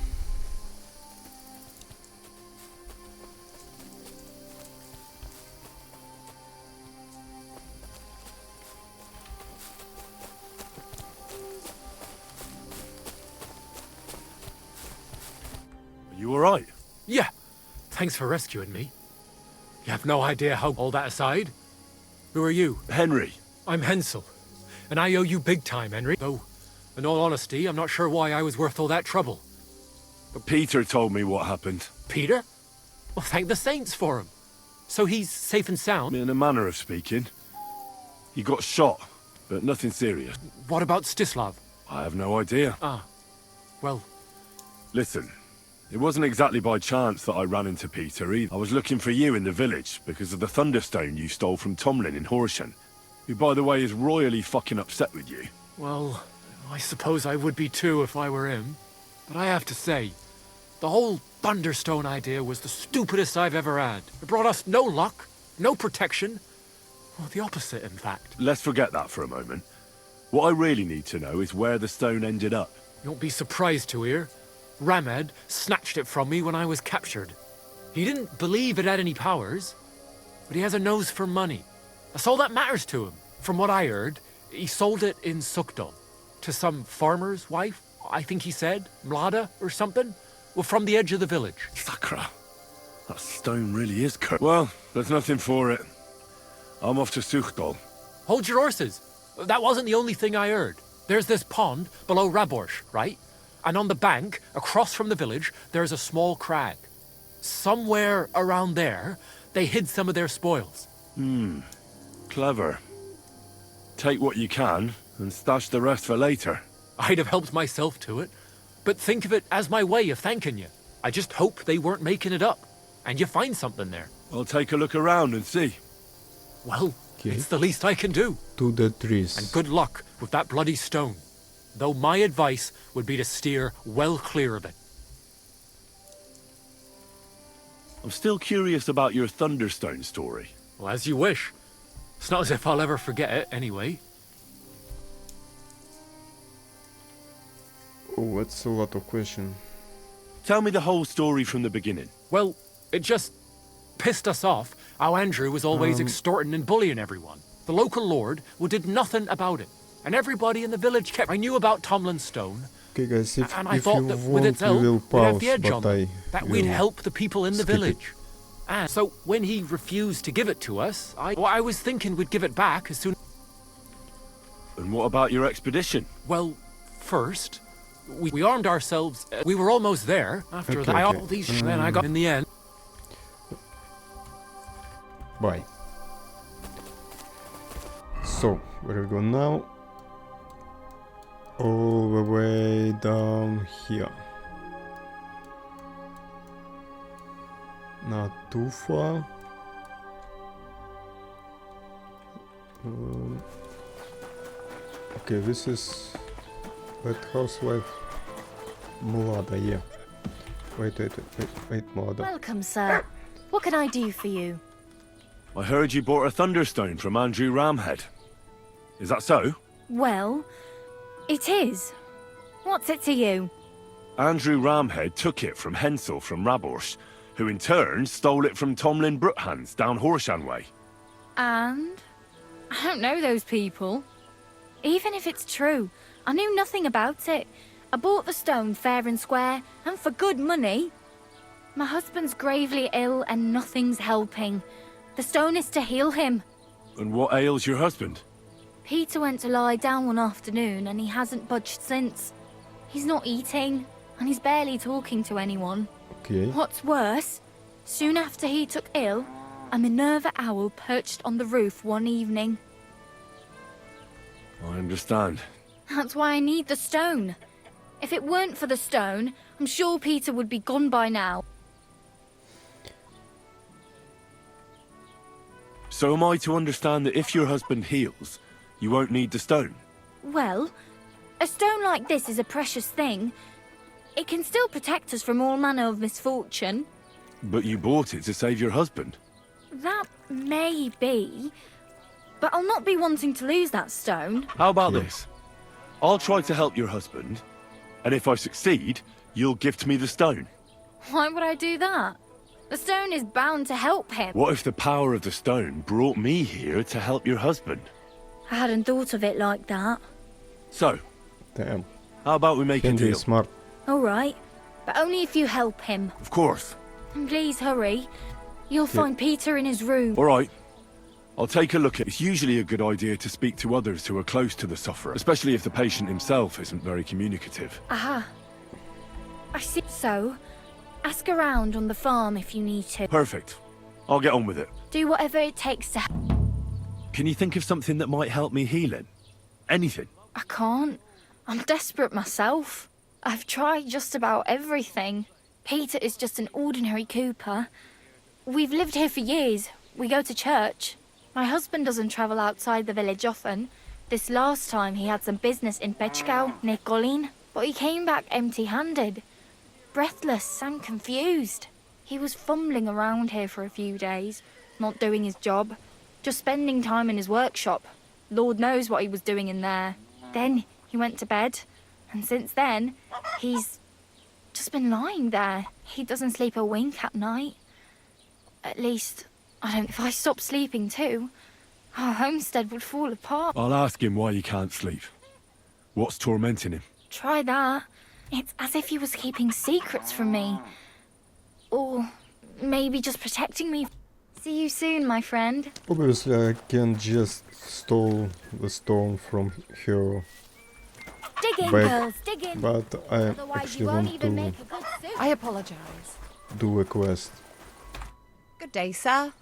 H: You alright?
M: Yeah, thanks for rescuing me. You have no idea how, all that aside. Who are you?
H: Henry.
M: I'm Hensel, and I owe you big time, Henry. Though, in all honesty, I'm not sure why I was worth all that trouble.
H: Peter told me what happened.
M: Peter? Well, thank the saints for him. So he's safe and sound?
H: In a manner of speaking. He got shot, but nothing serious.
M: What about Stislav?
H: I have no idea.
M: Ah, well...
H: Listen, it wasn't exactly by chance that I ran into Peter either. I was looking for you in the village because of the Thunderstone you stole from Tomlin in Horsham, who, by the way, is royally fucking upset with you.
M: Well, I suppose I would be too if I were him. But I have to say, the whole Thunderstone idea was the stupidest I've ever had. It brought us no luck, no protection. Well, the opposite, in fact.
H: Let's forget that for a moment. What I really need to know is where the stone ended up.
M: You won't be surprised to hear. Ramed snatched it from me when I was captured. He didn't believe it had any powers, but he has a nose for money. That's all that matters to him. From what I heard, he sold it in Sukdon to some farmer's wife, I think he said, Mlada or something. Well, from the edge of the village.
H: Sakra. That stone really is cursed. Well, there's nothing for it. I'm off to Sukdol.
M: Hold your horses. That wasn't the only thing I heard. There's this pond below Raborsh, right? And on the bank, across from the village, there's a small crag. Somewhere around there, they hid some of their spoils.
H: Clever. Take what you can, and stash the rest for later.
M: I'd have helped myself to it, but think of it as my way of thanking you. I just hope they weren't making it up, and you find something there.
H: I'll take a look around and see.
M: Well,
A: Okay.
M: it's the least I can do.
A: To the trees.
M: And good luck with that bloody stone. Though my advice would be to steer well clear of it.
H: I'm still curious about your Thunderstone story.
M: Well, as you wish. It's not as if I'll ever forget it, anyway.
A: Oh, that's a lot of questions.
H: Tell me the whole story from the beginning.
M: Well, it just pissed us off how Andrew was always extorting and bullying everyone. The local lord did nothing about it. And everybody in the village kept... I knew about Tomlin's stone.
A: Okay, guys, if
M: And I
A: you
M: thought that with
A: want,
M: its
A: we
M: help,
A: will
M: we'd have
A: pause,
M: the edge
A: but
M: on them. That we'd
A: will
M: help the people in the
A: skip it.
M: village. And so when he refused to give it to us, I was thinking we'd give it back as soon...
H: And what about your expedition?
M: Well, first, we armed ourselves. We were almost there. After
A: Okay,
M: that,
A: okay.
M: all these then I got in the end.
A: Bye. So, where we go now? All the way down here. Not too far. Okay, this is that housewife Mulada, yeah. Wait, Mulada.
N: Welcome, sir. What can I do for you?
H: I heard you bought a Thunderstone from Andrew Ramhead. Is that so?
N: Well, it is. What's it to you?
H: Andrew Ramhead took it from Hensel from Raborsh, who in turn stole it from Tomlin Bruthans down Horshan way.
N: And? I don't know those people. Even if it's true, I knew nothing about it. I bought the stone fair and square, and for good money. My husband's gravely ill and nothing's helping. The stone is to heal him.
H: And what ails your husband?
N: Peter went to lie down one afternoon and he hasn't budged since. He's not eating, and he's barely talking to anyone.
A: Okay.
N: What's worse, soon after he took ill, a Minerva owl perched on the roof one evening.
H: I understand.
N: That's why I need the stone. If it weren't for the stone, I'm sure Peter would be gone by now.
H: So am I to understand that if your husband heals, you won't need the stone?
N: Well, a stone like this is a precious thing. It can still protect us from all manner of misfortune.
H: But you bought it to save your husband.
N: That may be, but I'll not be wanting to lose that stone.
H: How about this? I'll try to help your husband, and if I succeed, you'll gift me the stone.
N: Why would I do that? The stone is bound to help him.
H: What if the power of the stone brought me here to help your husband?
N: I hadn't thought of it like that.
H: So,
A: Damn.
H: how about we make a
A: Kenji
H: deal?
A: is smart.
N: All right, but only if you help him.
H: Of course.
N: And please hurry. You'll find Peter in his room.
H: All right. I'll take a look at it. It's usually a good idea to speak to others who are close to the sufferer, especially if the patient himself isn't very communicative.
N: Aha. I see. So, ask around on the farm if you need to.
H: Perfect. I'll get on with it.
N: Do whatever it takes to help.
H: Can you think of something that might help me healing? Anything?
N: I can't. I'm desperate myself. I've tried just about everything. Peter is just an ordinary cooper. We've lived here for years. We go to church. My husband doesn't travel outside the village often. This last time he had some business in Pechkau, near Golin, but he came back empty-handed. Breathless and confused. He was fumbling around here for a few days, not doing his job, just spending time in his workshop. Lord knows what he was doing in there. Then he went to bed, and since then, he's just been lying there. He doesn't sleep a wink at night. At least, I don't. If I stopped sleeping too, our homestead would fall apart.
H: I'll ask him why he can't sleep. What's tormenting him?
N: Try that. It's as if he was keeping secrets from me. Or maybe just protecting me. See you soon, my friend.
A: Obviously, I can just stole the stone from her
N: Dig in,
A: bag,
N: girls, dig in.
A: but I
N: Otherwise
A: actually
N: you won't
A: want
N: even
A: to
N: make a good soup.
O: I apologize.
A: do a quest.
O: Good day, sir.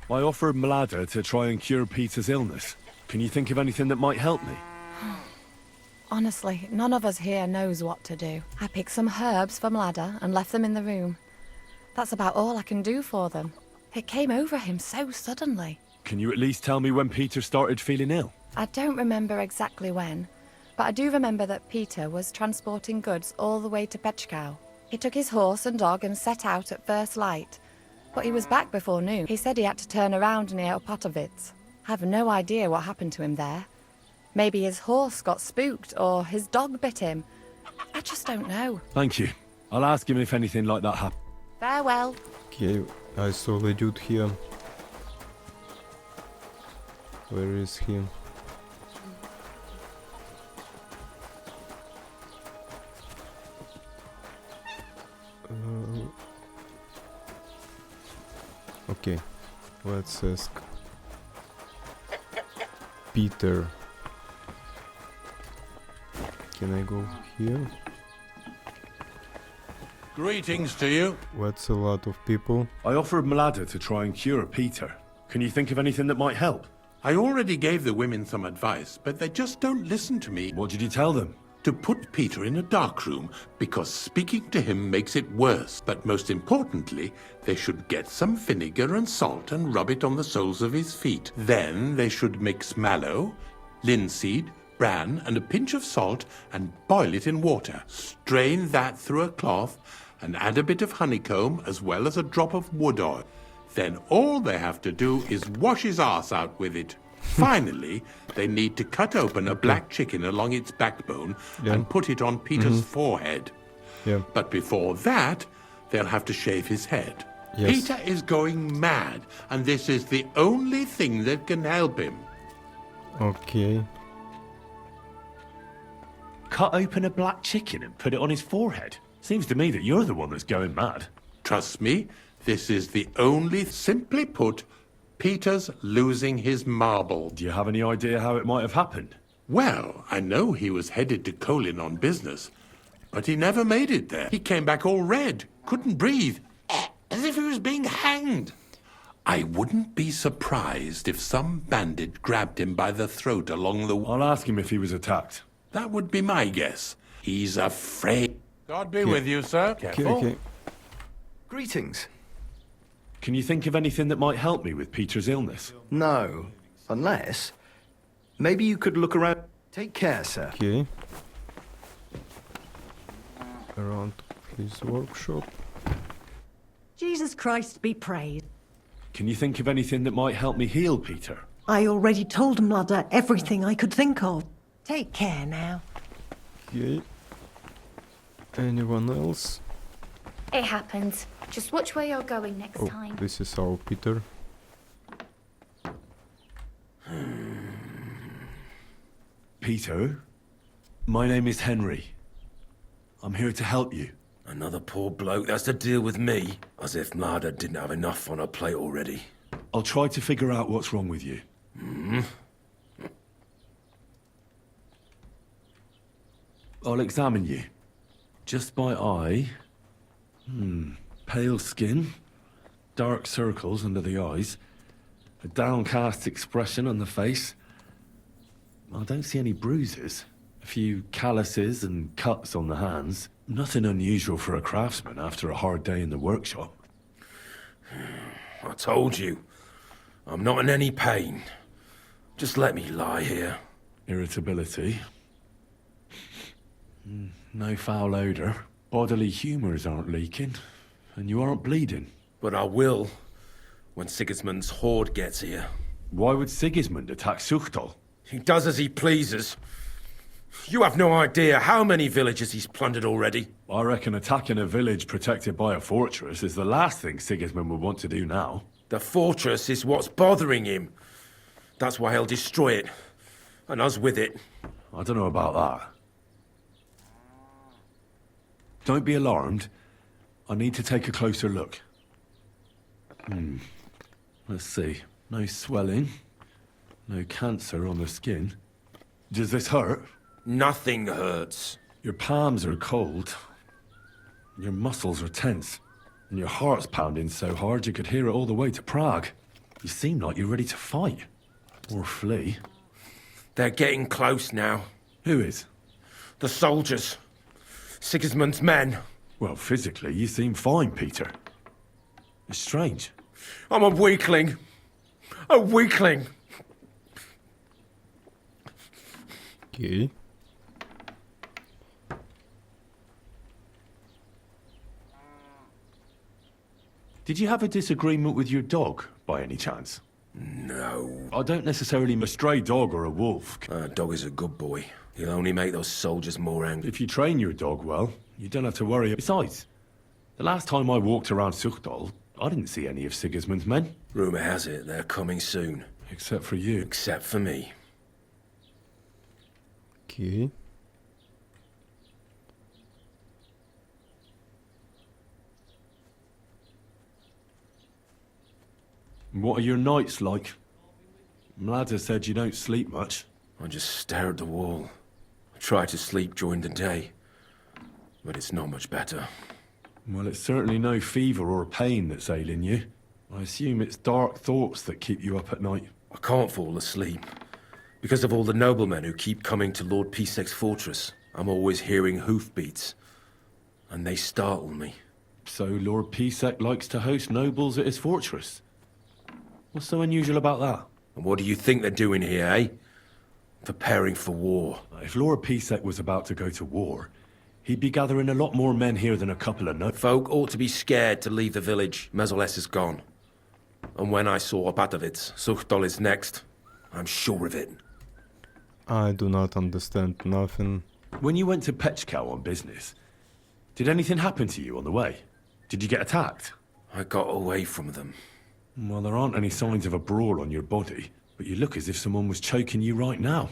H: I offered Mlada to try and cure Peter's illness. Can you think of anything that might help me?
O: Honestly, none of us here knows what to do. I picked some herbs for Mlada and left them in the room. That's about all I can do for them. It came over him so suddenly.
H: Can you at least tell me when Peter started feeling ill?
O: I don't remember exactly when, but I do remember that Peter was transporting goods all the way to Pechkow. He took his horse and dog and set out at first light, but he was back before noon. He said he had to turn around near Opatovitz. I have no idea what happened to him there. Maybe his horse got spooked or his dog bit him. I just don't know.
H: Thank you. I'll ask him if anything like that happened.
O: Farewell.
A: Okay, I saw the dude here. Where is he? Okay, let's ask Peter. Can I go here?
P: Greetings to you.
A: That's a lot of people.
H: I offered Mlada to try and cure Peter. Can you think of anything that might help?
P: I already gave the women some advice, but they just don't listen to me.
H: What did you tell them?
P: To put Peter in a dark room, because speaking to him makes it worse. But most importantly, they should get some vinegar and salt and rub it on the soles of his feet. Then they should mix mallow, linseed, bran, and a pinch of salt and boil it in water. Strain that through a cloth and add a bit of honeycomb as well as a drop of wood oil. Then all they have to do is wash his ass out with it. Finally, they need to cut open a black chicken along its backbone and put it on Peter's forehead. But before that, they'll have to shave his head. Peter is going mad, and this is the only thing that can help him.
A: Okay.
H: Cut open a black chicken and put it on his forehead? Seems to me that you're the one that's going mad.
P: Trust me, this is the only, simply put, Peter's losing his marble.
H: Do you have any idea how it might have happened?
P: Well, I know he was headed to Kolin on business, but he never made it there. He came back all red, couldn't breathe, as if he was being hanged. I wouldn't be surprised if some bandit grabbed him by the throat along the...
H: I'll ask him if he was attacked.
P: That would be my guess. He's afraid. God be with you, sir. Careful.
A: Okay.
Q: Greetings.
H: Can you think of anything that might help me with Peter's illness?
Q: No, unless... Maybe you could look around... Take care, sir.
A: Okay. Around his workshop.
R: Jesus Christ be praised.
H: Can you think of anything that might help me heal Peter?
R: I already told Mlada everything I could think of. Take care now.
A: Okay. Anyone else?
N: It happens. Just watch where you're going next time.
A: This is our Peter.
H: Peter, my name is Henry. I'm here to help you.
E: Another poor bloke that's to deal with me, as if Mlada didn't have enough on her plate already.
H: I'll try to figure out what's wrong with you. I'll examine you. Just by eye. Pale skin, dark circles under the eyes, a downcast expression on the face. I don't see any bruises. A few calluses and cuts on the hands. Nothing unusual for a craftsman after a hard day in the workshop.
E: I told you, I'm not in any pain. Just let me lie here.
H: Irritability. No foul odor. Bodily humours aren't leaking. And you aren't bleeding.
E: But I will, when Sigismund's horde gets here.
H: Why would Sigismund attack Suchtal?
E: He does as he pleases. You have no idea how many villages he's plundered already.
H: I reckon attacking a village protected by a fortress is the last thing Sigismund would want to do now.
E: The fortress is what's bothering him. That's why he'll destroy it. And us with it.
H: I don't know about that. Don't be alarmed. I need to take a closer look. Let's see. No swelling. No cancer on the skin. Does this hurt?
E: Nothing hurts.
H: Your palms are cold. Your muscles are tense. And your heart's pounding so hard you could hear it all the way to Prague. You seem like you're ready to fight. Or flee.
E: They're getting close now.
H: Who is?
E: The soldiers. Sigismund's men.
H: Well, physically, you seem fine, Peter. It's strange.
E: I'm a weakling. A weakling.
A: Okay.
H: Did you have a disagreement with your dog, by any chance?
E: No.
H: I don't necessarily mean a stray dog or a wolf.
E: Dog is a good boy. He'll only make those soldiers more angry.
H: If you train your dog well, you don't have to worry. Besides, the last time I walked around Suchdal, I didn't see any of Sigismund's men.
E: Rumour has it they're coming soon.
H: Except for you.
E: Except for me.
A: Okay.
H: What are your nights like? Mlada said you don't sleep much.
E: I just stare at the wall. I try to sleep during the day, but it's not much better.
H: Well, it's certainly no fever or pain that's ailing you. I assume it's dark thoughts that keep you up at night.
E: I can't fall asleep. Because of all the noblemen who keep coming to Lord Pisek's fortress, I'm always hearing hoofbeats. And they startle me.
H: So Lord Pisek likes to host nobles at his fortress? What's so unusual about that?
E: And what do you think they're doing here, eh? Preparing for war.
H: If Lord Pisek was about to go to war, he'd be gathering a lot more men here than a couple of
E: Folk ought to be scared to leave the village. Mezoles is gone. And when I saw Opatovitz, Suchdol is next. I'm sure of it.
A: I do not understand nothing.
H: When you went to Pechkau on business, did anything happen to you on the way? Did you get attacked?
E: I got away from them.
H: Well, there aren't any signs of a brawl on your body, but you look as if someone was choking you right now.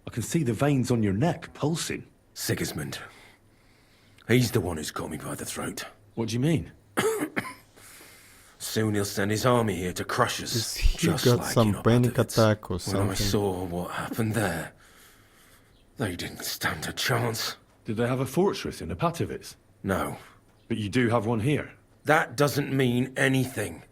H: I can see the veins on your neck pulsing.
E: Sigismund. He's the one who's got me by the throat.
H: What do you mean?
E: Soon he'll send his army here to crush us.
A: He
E: Just
A: got
E: like
A: some
E: in
A: panic
E: Opatovitz.
A: attack or
E: When
A: something.
E: I saw what happened there, they didn't stand a chance.
H: Did they have a fortress in Opatovitz?
E: No.
H: But you do have one here.
E: That doesn't mean anything.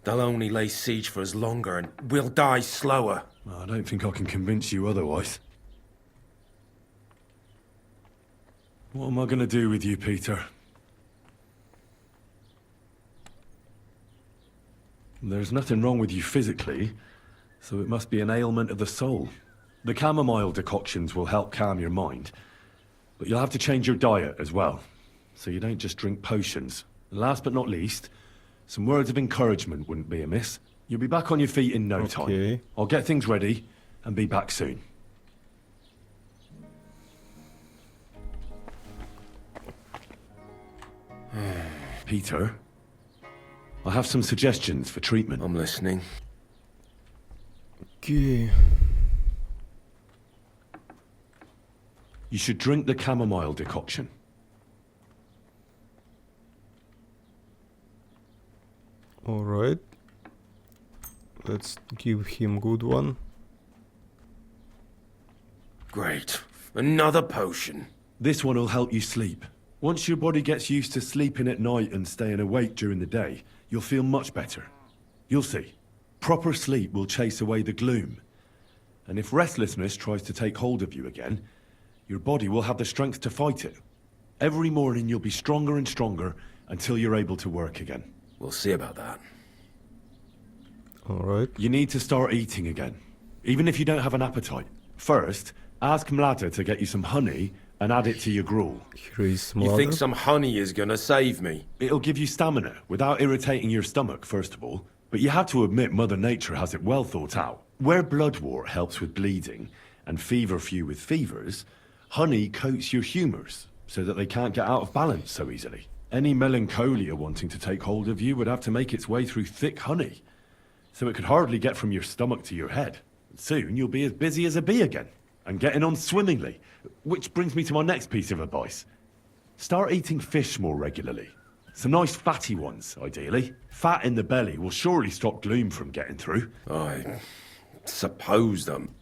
E: They'll only lay siege for us longer, and we'll die slower.
H: I don't think I can convince you otherwise. What am I going to do with you, Peter? There's nothing wrong with you physically, so it must be an ailment of the soul. The chamomile decoctions will help calm your mind, but you'll have to change your diet as well, so you don't just drink potions. And last but not least, some words of encouragement wouldn't be amiss. You'll be back on your feet in no time. I'll get things ready and be back soon. Peter, I have some suggestions for treatment.
E: I'm listening.
A: Okay.
H: You should drink the chamomile decoction.
A: Alright. Let's give him good one.
E: Great. Another potion.
H: This one will help you sleep. Once your body gets used to sleeping at night and staying awake during the day, you'll feel much better. You'll see. Proper sleep will chase away the gloom. And if restlessness tries to take hold of you again, your body will have the strength to fight it. Every morning you'll be stronger and stronger until you're able to work again.
E: We'll see about that.
A: Alright.
H: You need to start eating again, even if you don't have an appetite. First, ask Mlada to get you some honey and add it to your gruel.
E: You think some honey is gonna save me?
H: It'll give you stamina without irritating your stomach, first of all. But you have to admit Mother Nature has it well thought out. Where bloodwort helps with bleeding and feverfew with fevers, honey coats your humours so that they can't get out of balance so easily. Any melancholia wanting to take hold of you would have to make its way through thick honey, so it could hardly get from your stomach to your head. Soon you'll be as busy as a bee again, and getting on swimmingly. Which brings me to my next piece of advice. Start eating fish more regularly. Some nice fatty ones, ideally. Fat in the belly will surely stop gloom from getting through.
E: I suppose them.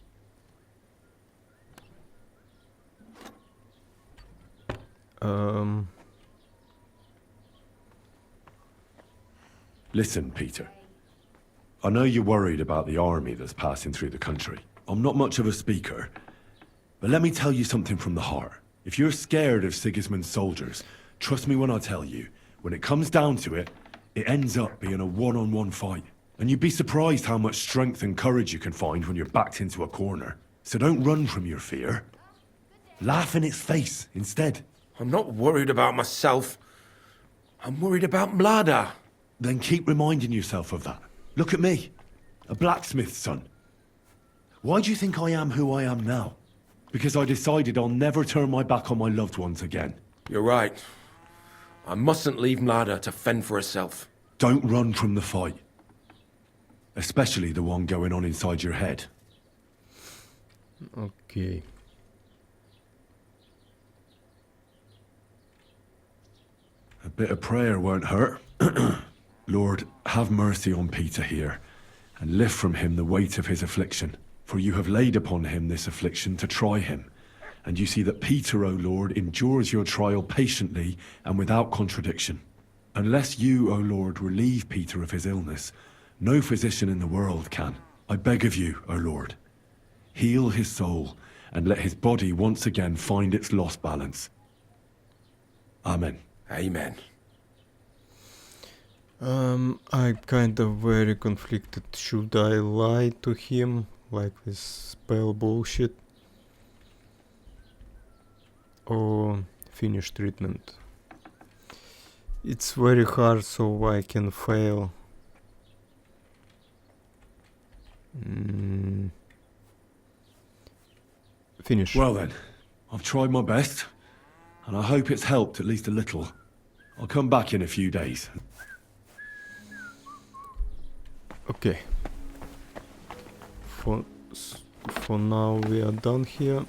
H: Listen, Peter. I know you're worried about the army that's passing through the country. I'm not much of a speaker, but let me tell you something from the heart. If you're scared of Sigismund's soldiers, trust me when I tell you, when it comes down to it, it ends up being a one-on-one fight. And you'd be surprised how much strength and courage you can find when you're backed into a corner. So don't run from your fear. Laugh in its face instead.
E: I'm not worried about myself. I'm worried about Mlada.
H: Then keep reminding yourself of that. Look at me, a blacksmith's son. Why do you think I am who I am now? Because I decided I'll never turn my back on my loved ones again.
E: You're right. I mustn't leave Mlada to fend for herself.
H: Don't run from the fight. Especially the one going on inside your head.
A: Okay.
H: A bit of prayer won't hurt. Lord, have mercy on Peter here, and lift from him the weight of his affliction. For you have laid upon him this affliction to try him. And you see that Peter, O Lord, endures your trial patiently and without contradiction. Unless you, O Lord, relieve Peter of his illness, no physician in the world can. I beg of you, O Lord, heal his soul and let his body once again find its lost balance. Amen.
E: Amen.
A: I'm kind of very conflicted. Should I lie to him, like this spell bullshit, or finish treatment? It's very hard, so I can fail. Finish.
H: Well then, I've tried my best, and I hope it's helped at least a little. I'll come back in a few days.
A: Okay. For now we are done here.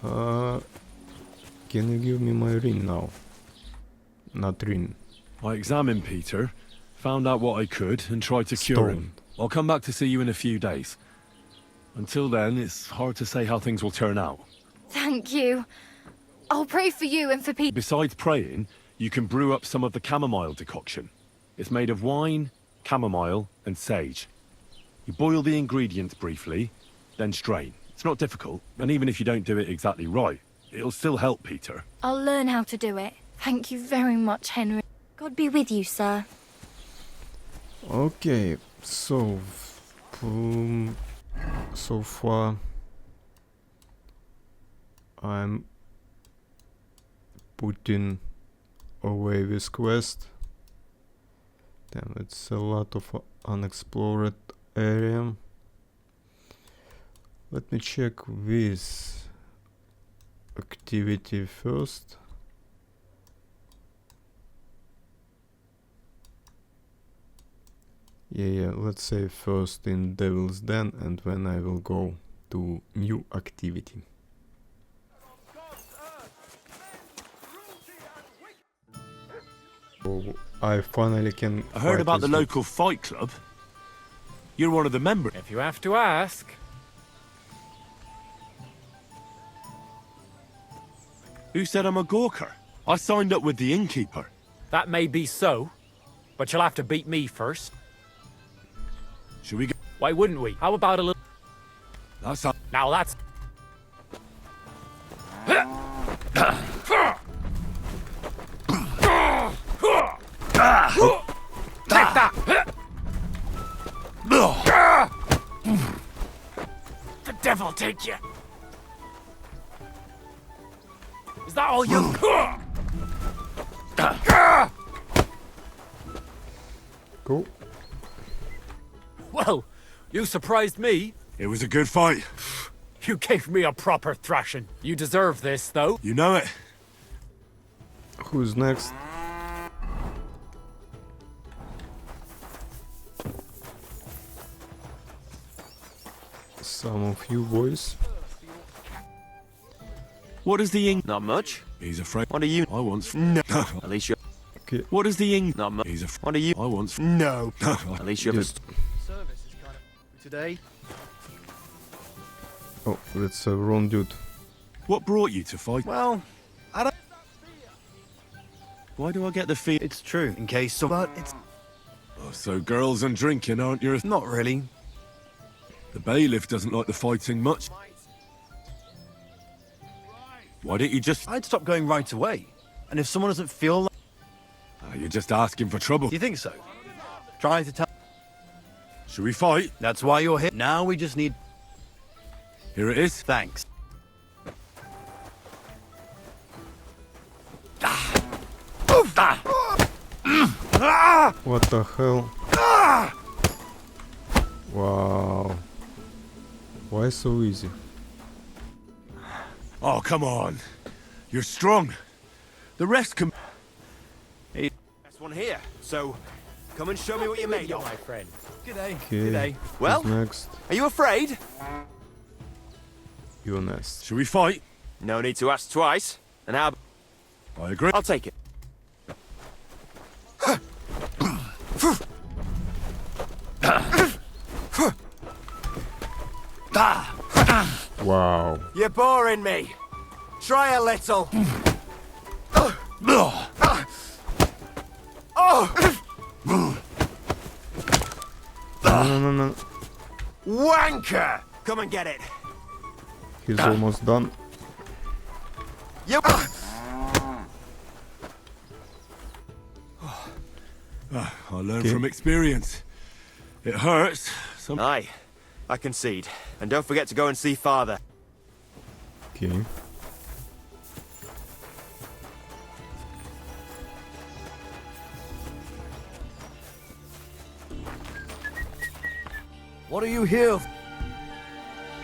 A: Can you give me my ring now? Not ring.
H: I examined Peter, found out what I could, and tried to cure him. I'll come back to see you in a few days. Until then, it's hard to say how things will turn out.
N: Thank you. I'll pray for you and for Peter.
H: Besides praying, you can brew up some of the chamomile decoction. It's made of wine, chamomile, and sage. You boil the ingredients briefly, then strain. It's not difficult, and even if you don't do it exactly right, it'll still help Peter.
N: I'll learn how to do it. Thank you very much, Henry. God be with you, sir.
A: Okay, so far I'm putting away this quest. Damn, it's a lot of unexplored area. Let me check this activity first. Yeah, let's say first in Devil's Den, and then I will go to new activity. So I finally can.
H: I heard
A: fight
H: about the
A: this
H: local fight club. You're one of the members.
M: If you have to ask.
H: Who said I'm a gawker? I signed up with the innkeeper.
M: That may be so, but you'll have to beat me first.
H: Should we go?
M: Why wouldn't we? How about a little...
H: That's up.
M: Now that's... Take that! The devil take you! Is that all you...
A: Cool.
M: Well, you surprised me.
H: It was a good fight.
M: You gave me a proper thrashing. You deserve this, though.
H: You know it.
A: Who's next? Some of you boys.
H: What is the ing?
J: Not much.
H: He's afraid.
J: What are you?
H: I once.
J: No. At least you're...
A: Okay.
H: What is the ing?
J: Not much.
H: He's
J: What are you?
H: I once.
J: No. At least you're...
A: Just...
D: Service is kind of... Today?
A: Oh, that's a wrong dude.
H: What brought you to fight?
J: Well, I don't...
H: Why do I get the feel?
Q: It's true, in case some... But it's...
H: Oh, so girls and drinking aren't your...
S: Not really.
H: The bailiff doesn't like the fighting much. Why don't you just...
S: I'd stop going right away. And if someone doesn't feel like...
H: Oh, you're just asking for trouble.
S: You think so? Try to tell...
H: Should we fight?
S: That's why you're here. Now we just need...
H: Here it is.
S: Thanks.
A: What the hell? Wow. Why so easy?
H: Oh, come on. You're strong. The rest can...
J: Hey, best one here. So, come and show me what you're made of, my friend.
S: G'day.
A: Okay.
S: G'day.
J: Well,
A: who's next?
J: Are you afraid?
A: You're next.
H: Should we fight?
J: No need to ask twice. And how...
H: I agree.
J: I'll take it.
A: Wow.
J: You're boring me. Try a little.
A: No.
J: Wanker! Come and get it.
A: He's almost done.
J: You.
H: I learn from experience. It hurts.
J: Aye, I concede. And don't forget to go and see Father.
A: Okay.
T: What are you here?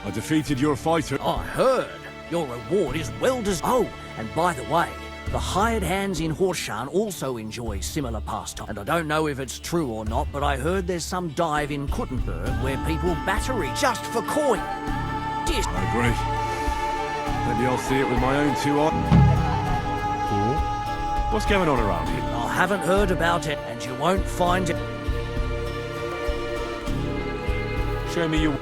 H: I defeated your fighter.
T: I heard. Your reward is well deserved. Oh, and by the way, the hired hands in Horshan also enjoy similar pastime. And I don't know if it's true or not, but I heard there's some dive in Kuttenberg where people battery just for coin.
H: I agree. Maybe I'll see it with my own two eyes. Cool. What's going on around here?
T: I haven't heard about it, and you won't find it.
H: Show me your...